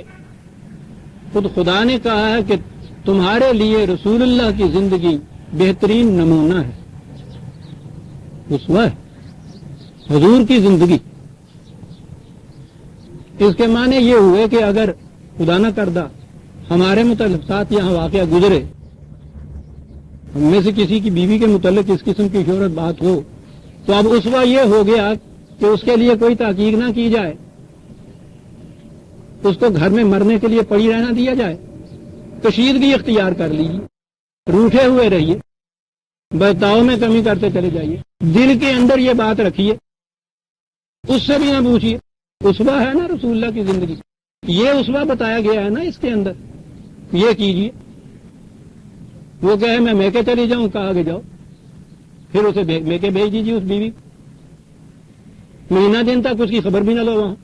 خود خدا نے کہا ہے کہ تمہارے لیے رسول اللہ کی زندگی بہترین نمونہ ہے، اسوہ ہے حضور کی زندگی۔ اس کے معنی یہ ہوئے کہ اگر خدا نہ کردہ ہمارے متعلق ساتھ یہاں واقعہ گزرے، ہم میں سے کسی کی بیوی کے متعلق اس قسم کی شہرت بات ہو، تو اب اسوہ یہ ہو گیا کہ اس کے لیے کوئی تحقیق نہ کی جائے، اس کو گھر میں مرنے کے لیے پڑی رہنا دیا جائے، کشیدگی اختیار کر لیجیے، روٹھے ہوئے رہیے، برتاؤ میں کمی کرتے چلے جائیے، دل کے اندر یہ بات رکھیے، اس سے بھی نہ پوچھیے۔ اسوہ ہے نا رسول اللہ کی زندگی، یہ اسوہ بتایا گیا ہے نا اس کے اندر، یہ کیجیے۔ وہ کہے میں میکے چلی جاؤں، کہا کہ جاؤ، پھر اسے میکے بھیج دیجیے اس بیوی، مہینہ دن تک اس کی خبر بھی نہ لو، وہاں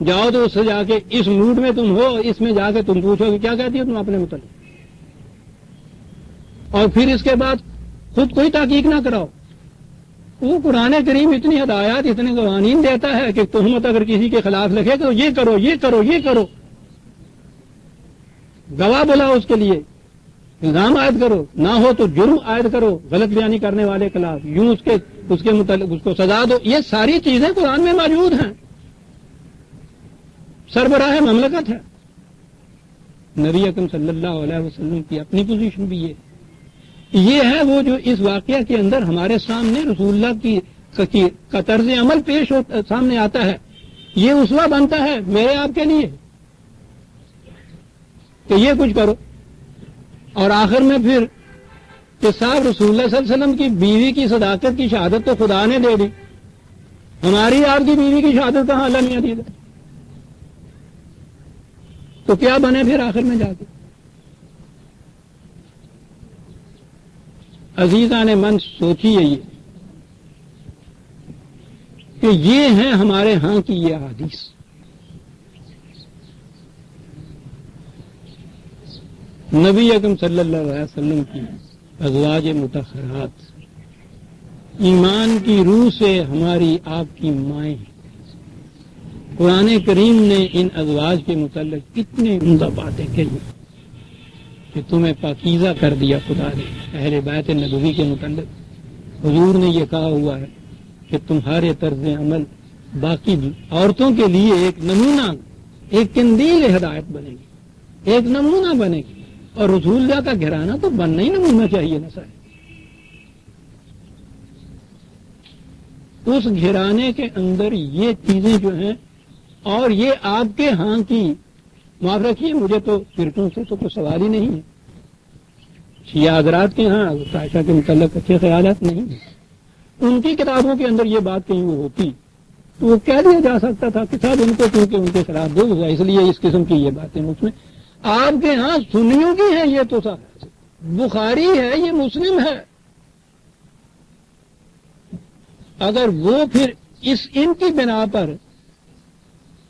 جاؤ تو اس سے جا کے اس موڈ میں تم ہو، اس میں جا کے تم پوچھو کہ کیا کہتی ہو تم اپنے متعلق، اور پھر اس کے بعد خود کوئی تحقیق نہ کراؤ. وہ قرآن کریم اتنی ہدایات اتنے قوانین دیتا ہے کہ تہمت اگر کسی کے خلاف لکھے تو یہ کرو یہ کرو یہ کرو، گواہ بلاؤ اس کے لیے، الزام عائد کرو، نہ ہو تو جرم عائد کرو غلط بیانی کرنے والے کے خلاف، یوں اس کے متعلق اس کو سزا دو. یہ ساری چیزیں قرآن میں موجود ہیں. سربراہ مملکت ہے. نبی اکرم صلی اللہ علیہ وسلم کی اپنی پوزیشن بھی یہ ہے وہ جو اس واقعہ کے اندر ہمارے سامنے رسول اللہ کا طرز عمل سامنے آتا ہے. یہ اسوہ بنتا ہے میرے آپ کے لیے کہ یہ کچھ کرو. اور آخر میں پھر کہ صاحب رسول اللہ صلی اللہ علیہ وسلم کی بیوی کی صداقت کی شہادت تو خدا نے دے دی، ہماری آپ کی بیوی کی شہادت کہاں اللہ نے دی؟ تو کیا بنے پھر آخر میں جا کے؟ عزیزان من سوچیے یہ کہ یہ ہیں ہمارے ہاں کی یہ احادیث. نبی اکرم صلی اللہ علیہ وسلم کی ازواج مطہرات ایمان کی روح سے ہماری آپ کی مائیں. قرآن کریم نے ان ازواج کے متعلق کتنے عمدہ باتیں کہی کہ تمہیں پاکیزہ کر دیا خدا نے. اہل بیت نبوی کے متعلق حضور نے یہ کہا ہوا ہے کہ تمہارے طرز عمل باقی عورتوں کے لیے ایک نمونہ، ایک قندیل ہدایت بنے گی، ایک نمونہ بنے گی. اور رسول اللہ کا گھرانہ تو بننا ہی نمونہ چاہیے نا صاحب. اس گھرانے کے اندر یہ چیزیں جو ہیں، اور یہ آپ کے ہاں کی، معاف رکھیے مجھے تو فرقوں سے تو کوئی سوال ہی نہیں ہے. شیعہ حضرات کے ہاں عائشہ کے متعلق اچھے خیالات نہیں ہیں. ان کی کتابوں کے اندر یہ بات کہیں وہ ہوتی تو وہ کہہ دیا جا سکتا تھا کہ صاحب ان کو کیونکہ ان کے خلاف بول گیا، اس لیے اس قسم کی یہ باتیں اس میں. آپ کے ہاں سنیوں کی ہیں یہ تو صاحب، بخاری ہے، یہ مسلم ہے. اگر وہ پھر ان کی بنا پر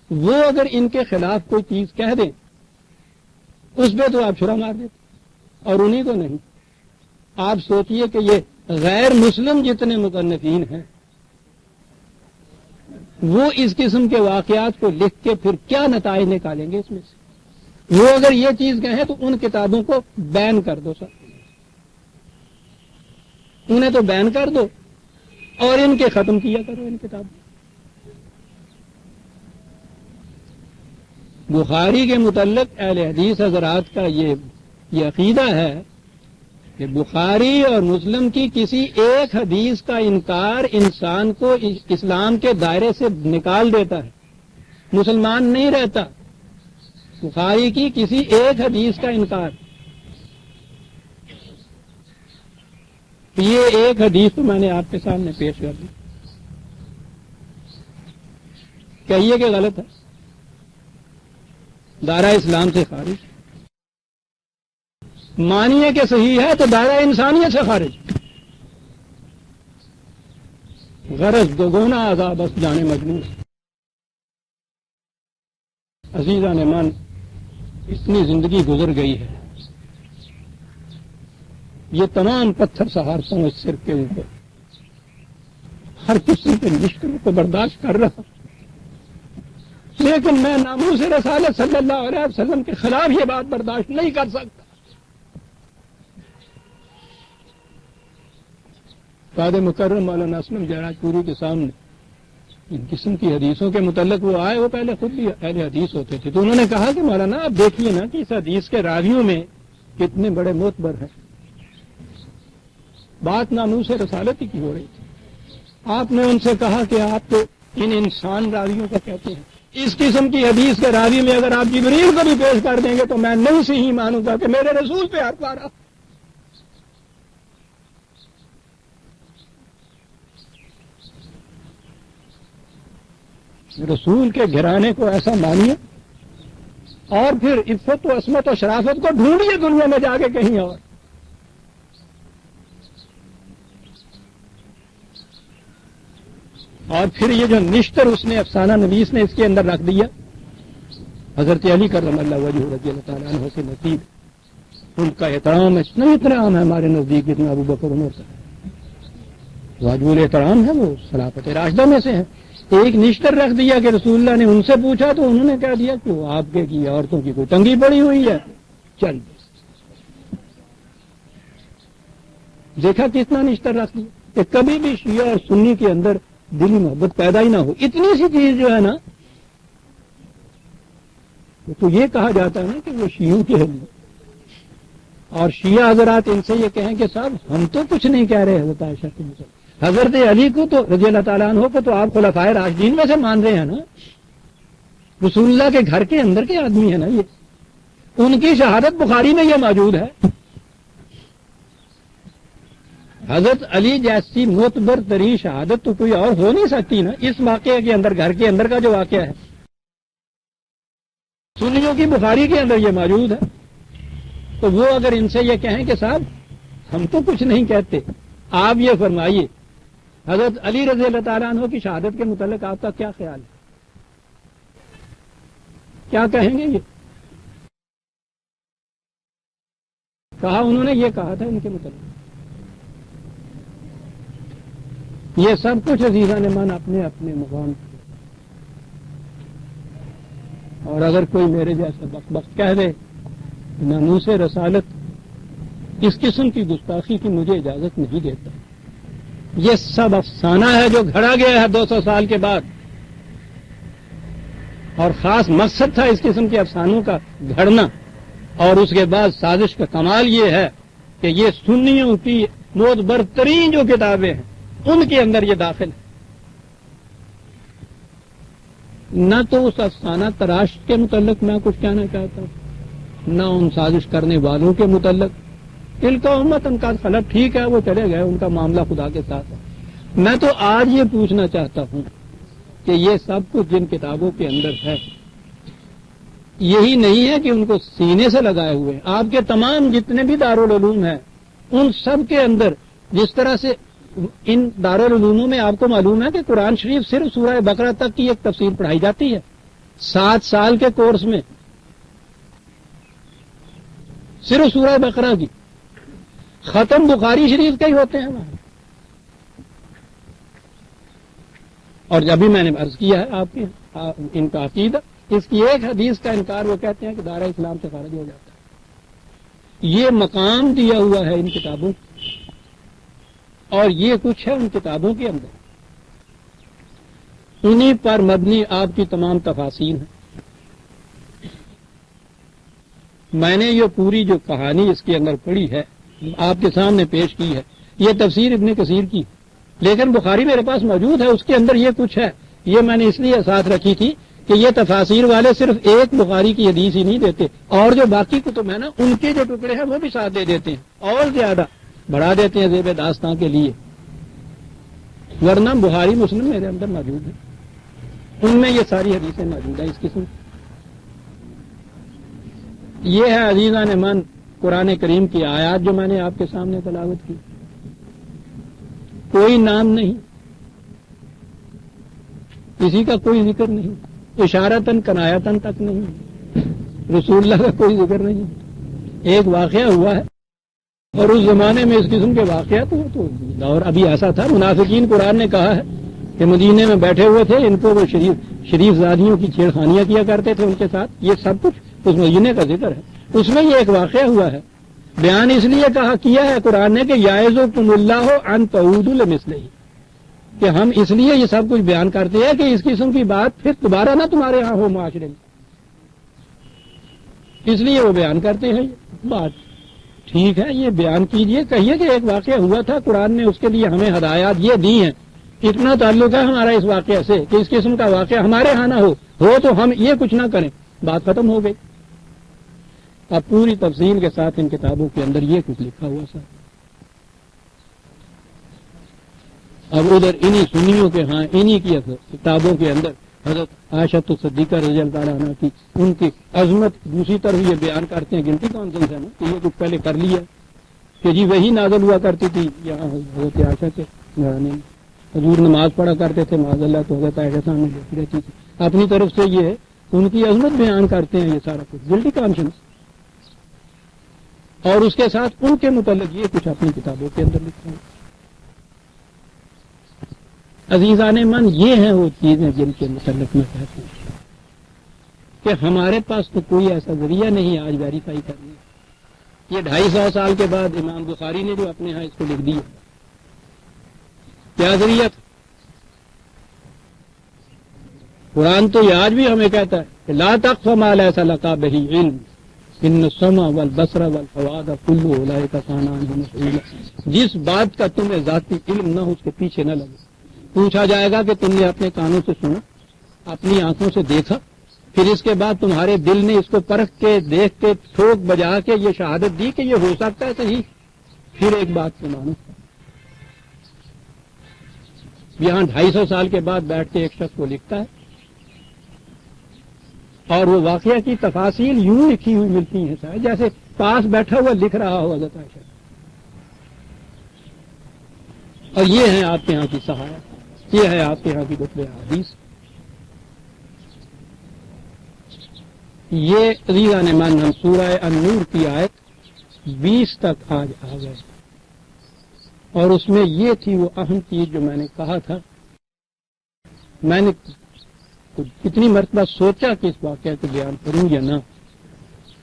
وہ اگر ان کے خلاف کوئی چیز کہہ دیں اس پہ تو آپ چھرا مار دیتے، اور انہیں کو نہیں. آپ سوچئے کہ یہ غیر مسلم جتنے مصنفین ہیں وہ اس قسم کے واقعات کو لکھ کے پھر کیا نتائج نکالیں گے اس میں سے. وہ اگر یہ چیز کہیں تو ان کتابوں کو بین کر دو سر، انہیں تو بین کر دو اور ان کے ختم کیا کرو ان کتابوں. بخاری کے متعلق اہل حدیث حضرات کا یہ عقیدہ ہے کہ بخاری اور مسلم کی کسی ایک حدیث کا انکار انسان کو اسلام کے دائرے سے نکال دیتا ہے، مسلمان نہیں رہتا. بخاری کی کسی ایک حدیث کا انکار. یہ ایک حدیث تو میں نے آپ کے سامنے پیش کر دی. کہیے کہ غلط ہے، دائرہ اسلام سے خارج. مانیے کہ صحیح ہے تو دائرہ انسانیت سے خارج. غرض دوگنا عذاب بس جانے مجنون. عزیزان من اتنی زندگی گزر گئی ہے، یہ تمام پتھر سہارتا ہوں اس سر کے اوپر، ہر کسی کے مشکل کو برداشت کر رہا، لیکن میں ناموس رسالت صلی اللہ علیہ وسلم کے خلاف یہ بات برداشت نہیں کر سکتا. قائد مکرم مولانا اسلم جہراج پوری کے سامنے ان قسم کی حدیثوں کے متعلق وہ آئے، وہ پہلے خود بھی اہل حدیث ہوتے تھے، تو انہوں نے کہا کہ مولانا آپ دیکھیے نا کہ اس حدیث کے راویوں میں کتنے بڑے معتبر ہیں. بات ناموس رسالت ہی کی ہو رہی تھی. آپ نے ان سے کہا کہ آپ تو ان انسان راویوں کا کہتے ہیں، اس قسم کی حدیث کے راوی میں اگر آپ جبریل کو بھی پیش کر دیں گے تو میں نہیں سے ہی مانوں گا کہ میرے رسول پہ حق پارا. رسول کے گھرانے کو ایسا مانیے اور پھر عفت و عصمت و شرافت کو ڈھونڈیے دنیا میں جا کے کہیں اور. اور پھر یہ جو نشتر اس نے افسانہ نویس نے اس کے اندر رکھ دیا، حضرت علی کرم اللہ وجہ رضی اللہ تعالیٰ عنہ سے نصیب ان کا احترام اتنا احترام ہے ہمارے نزدیک جتنا ابو بکر عمر کا ہے، واجب الاحترام ہے، وہ خلافت راشدہ میں سے ہے۔ ایک نشتر رکھ دیا کہ رسول اللہ نے ان سے پوچھا تو انہوں نے کہہ دیا کہ وہ آپ کے کی عورتوں کی کوئی تنگی پڑی ہوئی ہے، چل دیکھا کتنا نشتر رکھ دیا کہ کبھی بھی شیعہ اور سنی کے اندر دلی محبت پیدا ہی نہ ہو۔ اتنی سی چیز جو ہے نا، تو یہ کہا جاتا ہے نا کہ وہ شیعوں کے ہیں، اور شیعہ حضرات ان سے یہ کہیں کہ صاحب ہم تو کچھ نہیں کہہ رہے حضرت عائشہ کے متعلق، حضرت علی کو تو رضی اللہ تعالیٰ عنہ کو تو آپ خلفائے راشدین میں سے مان رہے ہیں نا، رسول اللہ کے گھر کے اندر کے آدمی ہیں نا، یہ ان کی شہادت بخاری میں یہ موجود ہے۔ حضرت علی جیسی معتبر ترین شہادت تو کوئی اور ہو نہیں سکتی نا اس واقعے کے اندر، گھر کے اندر کا جو واقعہ ہے سنیوں کی بخاری کے اندر یہ موجود ہے۔ تو وہ اگر ان سے یہ کہیں کہ صاحب ہم تو کچھ نہیں کہتے، آپ یہ فرمائیے حضرت علی رضی اللہ تعالیٰ عنہ کی شہادت کے متعلق آپ کا کیا خیال ہے؟ کیا کہیں گے؟ یہ کہا انہوں نے، یہ کہا تھا ان کے متعلق۔ یہ سب کچھ عزیزان من اپنے اپنے مقام پر، اور اگر کوئی میرے جیسا بک کہہ دے ناموس رسالت اس قسم کی گستاخی کی مجھے اجازت نہیں دیتا، یہ سب افسانہ ہے جو گھڑا گیا ہے 200 سال کے بعد، اور خاص مقصد تھا اس قسم کے افسانوں کا گھڑنا، اور اس کے بعد سازش کا کمال یہ ہے کہ یہ سنیوں کی معتبر ترین جو کتابیں ہیں ان کے اندر یہ داخل ہے۔ نہ تو اس افسانہ تراش کے متعلق میں کچھ کہنا چاہتا ہوں، نہ ان سازش کرنے والوں کے متعلق، ان کا امت ان کا خلق ٹھیک ہے، وہ چلے گئے، ان کا معاملہ خدا کے ساتھ ہے۔ میں تو آج یہ پوچھنا چاہتا ہوں کہ یہ سب کچھ جن کتابوں کے اندر ہے یہی نہیں ہے کہ ان کو سینے سے لگائے ہوئے، آپ کے تمام جتنے بھی دارالعلوم ہیں ان سب کے اندر، جس طرح سے ان دارالعلوموں میں آپ کو معلوم ہے کہ قرآن شریف صرف سورہ بقرہ تک کی ایک تفسیر پڑھائی جاتی ہے 7 سال کے کورس میں، صرف سورہ بقرہ کی، ختم بخاری شریف کے ہی ہوتے ہیں وہاں۔ اور ابھی میں نے عرض کیا ہے آپ کے ان کا عقیدہ، اس کی ایک حدیث کا انکار وہ کہتے ہیں کہ دائرہ اسلام سے خارج ہو جاتا ہے۔ یہ مقام دیا ہوا ہے ان کتابوں کو، اور یہ کچھ ہے ان کتابوں کے اندر، انہی پر مبنی آپ کی تمام تفاسیر ہیں۔ میں نے یہ پوری جو کہانی اس کے اندر پڑھی ہے آپ کے سامنے پیش کی ہے، یہ تفسیر ابن کثیر کی، لیکن بخاری میرے پاس موجود ہے، اس کے اندر یہ کچھ ہے۔ یہ میں نے اس لیے ساتھ رکھی تھی کہ یہ تفاسیر والے صرف ایک بخاری کی حدیث ہی نہیں دیتے، اور جو باقی کتب ہیں نا ان کے جو ٹکڑے ہیں وہ بھی ساتھ دے دیتے ہیں، اور زیادہ بڑھا دیتے ہیں زیب داستان کے لیے، ورنہ بخاری مسلم میرے اندر موجود ہے، ان میں یہ ساری حدیثیں موجود ہیں اس قسم۔ یہ ہے عزیزان من قرآن کریم کی آیات جو میں نے آپ کے سامنے تلاوت کی، کوئی نام نہیں، کسی کا کوئی ذکر نہیں، اشارتاً کنایتاً تک نہیں، رسول اللہ کا کوئی ذکر نہیں۔ ایک واقعہ ہوا ہے، اور اس زمانے میں اس قسم کے واقعات ہوئے تو دور ابھی ایسا تھا، منافقین قرآن نے کہا ہے کہ مدینے میں بیٹھے ہوئے تھے، ان کو وہ شریف زادیوں کی چھیڑخانیاں کیا کرتے تھے ان کے ساتھ، یہ سب کچھ اس مدینے کا ذکر ہے۔ اس میں یہ ایک واقعہ ہوا ہے، بیان اس لیے کیا ہے قرآن نے کہ یعظکم اللہ ان تعودوا لمثلہ، کہ ہم اس لیے یہ سب کچھ بیان کرتے ہیں کہ اس قسم کی بات پھر دوبارہ نہ تمہارے ہاں ہو معاشرے میں، اس لیے وہ بیان کرتے ہیں۔ بات ٹھیک ہے، یہ بیان کیجئے، کہیے کہ ایک واقعہ ہوا تھا، قرآن نے اس کے لیے ہمیں ہدایات یہ دی ہیں، اتنا تعلق ہے ہمارا اس واقعہ سے کہ اس قسم کا واقعہ ہمارے ہاں نہ ہو تو ہم یہ کچھ نہ کریں، بات ختم ہو گئی۔ اب پوری تفصیل کے ساتھ ان کتابوں کے اندر یہ کچھ لکھا ہوا تھا۔ اب ادھر انہی سنیوں کے ہاں انہی کی کتابوں کے اندر حضرت عائشہ صدیقہ رضی اللہ عنہا کی ان کی عظمت دوسری طرف یہ بیان کرتے ہیں، گنتی کون ہے نا کہ یہ کچھ پہلے کر لیا کہ جی وہی نازل ہوا کرتی تھی یہاں حضرت عائشہ کے گھرانے میں، حضور نماز پڑھا کرتے تھے معاذ اللہ تو حضرت عائشہ سامنے دیکھتی رہتی تھی، اپنی طرف سے یہ ان کی عظمت بیان کرتے ہیں، یہ سارا کچھ گلٹی کانشنس۔ اور اس کے ساتھ ان کے متعلق یہ کچھ اپنی کتابوں کے اندر لکھا ہے۔ عزیزان من، یہ ہیں وہ چیزیں جن کے متعلق میں کہتا ہوں کہ ہمارے پاس تو کوئی ایسا ذریعہ نہیں آج ویریفائی کرنے۔ یہ 250 سال کے بعد امام بخاری نے جو اپنے ہاں اس کو لکھ دیا، کیا ذریعہ تھا؟ قرآن تو یہ آج بھی ہمیں کہتا ہے کہ لا تقف ما لیس لک بہ علم ان السمع والبصر والفؤاد کل اولئک کان عنہ مسئولا۔ جس بات کا تمہیں ذاتی علم نہ ہو اس کے پیچھے نہ لگے۔ پوچھا جائے گا کہ تم نے اپنے کانوں سے سنا، اپنی آنکھوں سے دیکھا، پھر اس کے بعد تمہارے دل نے اس کو پرکھ کے دیکھ کے ٹھوک بجا کے یہ شہادت دی کہ یہ ہو سکتا ہے صحیح، پھر ایک بات کو مانو۔ یہاں 250 سال کے بعد بیٹھ کے ایک شخص کو لکھتا ہے اور وہ واقعہ کی تفاصیل یوں لکھی ہوئی ملتی ہیں صاحب جیسے پاس بیٹھا ہوا لکھ رہا ہو حضرت عائشہ۔ اور یہ ہے آپ کے یہاں کی صحابہ، یہ ہے آپ کے یہاں کی کتب احادیث۔ یہ عزیزان من، ہم سورہ النور کی آیت 20 تک آج آ گئے اور اس میں یہ تھی وہ اہم چیز جو میں نے کہا تھا۔ میں نے کتنی مرتبہ سوچا کہ اس واقعہ کو بیان کروں یا نہ،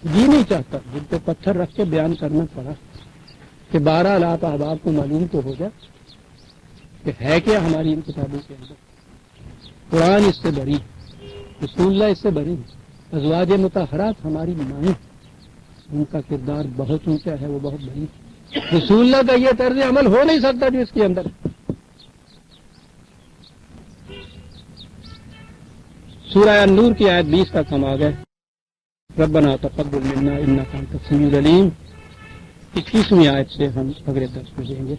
جی نہیں چاہتا، دل پہ پتھر رکھ کے بیان کرنا پڑا کہ 12 آپ احباب کو معلوم تو ہو جائے کہ ہے کیا ہماری ان کتابوں کے اندر۔ قرآن اس سے بری، رسول اللہ اس سے بری، ازواج مطہرات ہماری مائیں، ان کا کردار بہت اونچا ہے، وہ بہت بڑی۔ رسول اللہ کا یہ طرز عمل ہو نہیں سکتا جو اس کے اندر۔ سورہ النور کی آیت 20 تک ہم آ گئے۔ ربنا تقبل منا انک انت السمیع العلیم، 21ویں آیت سے ہم اگلے درس میں دیں گے۔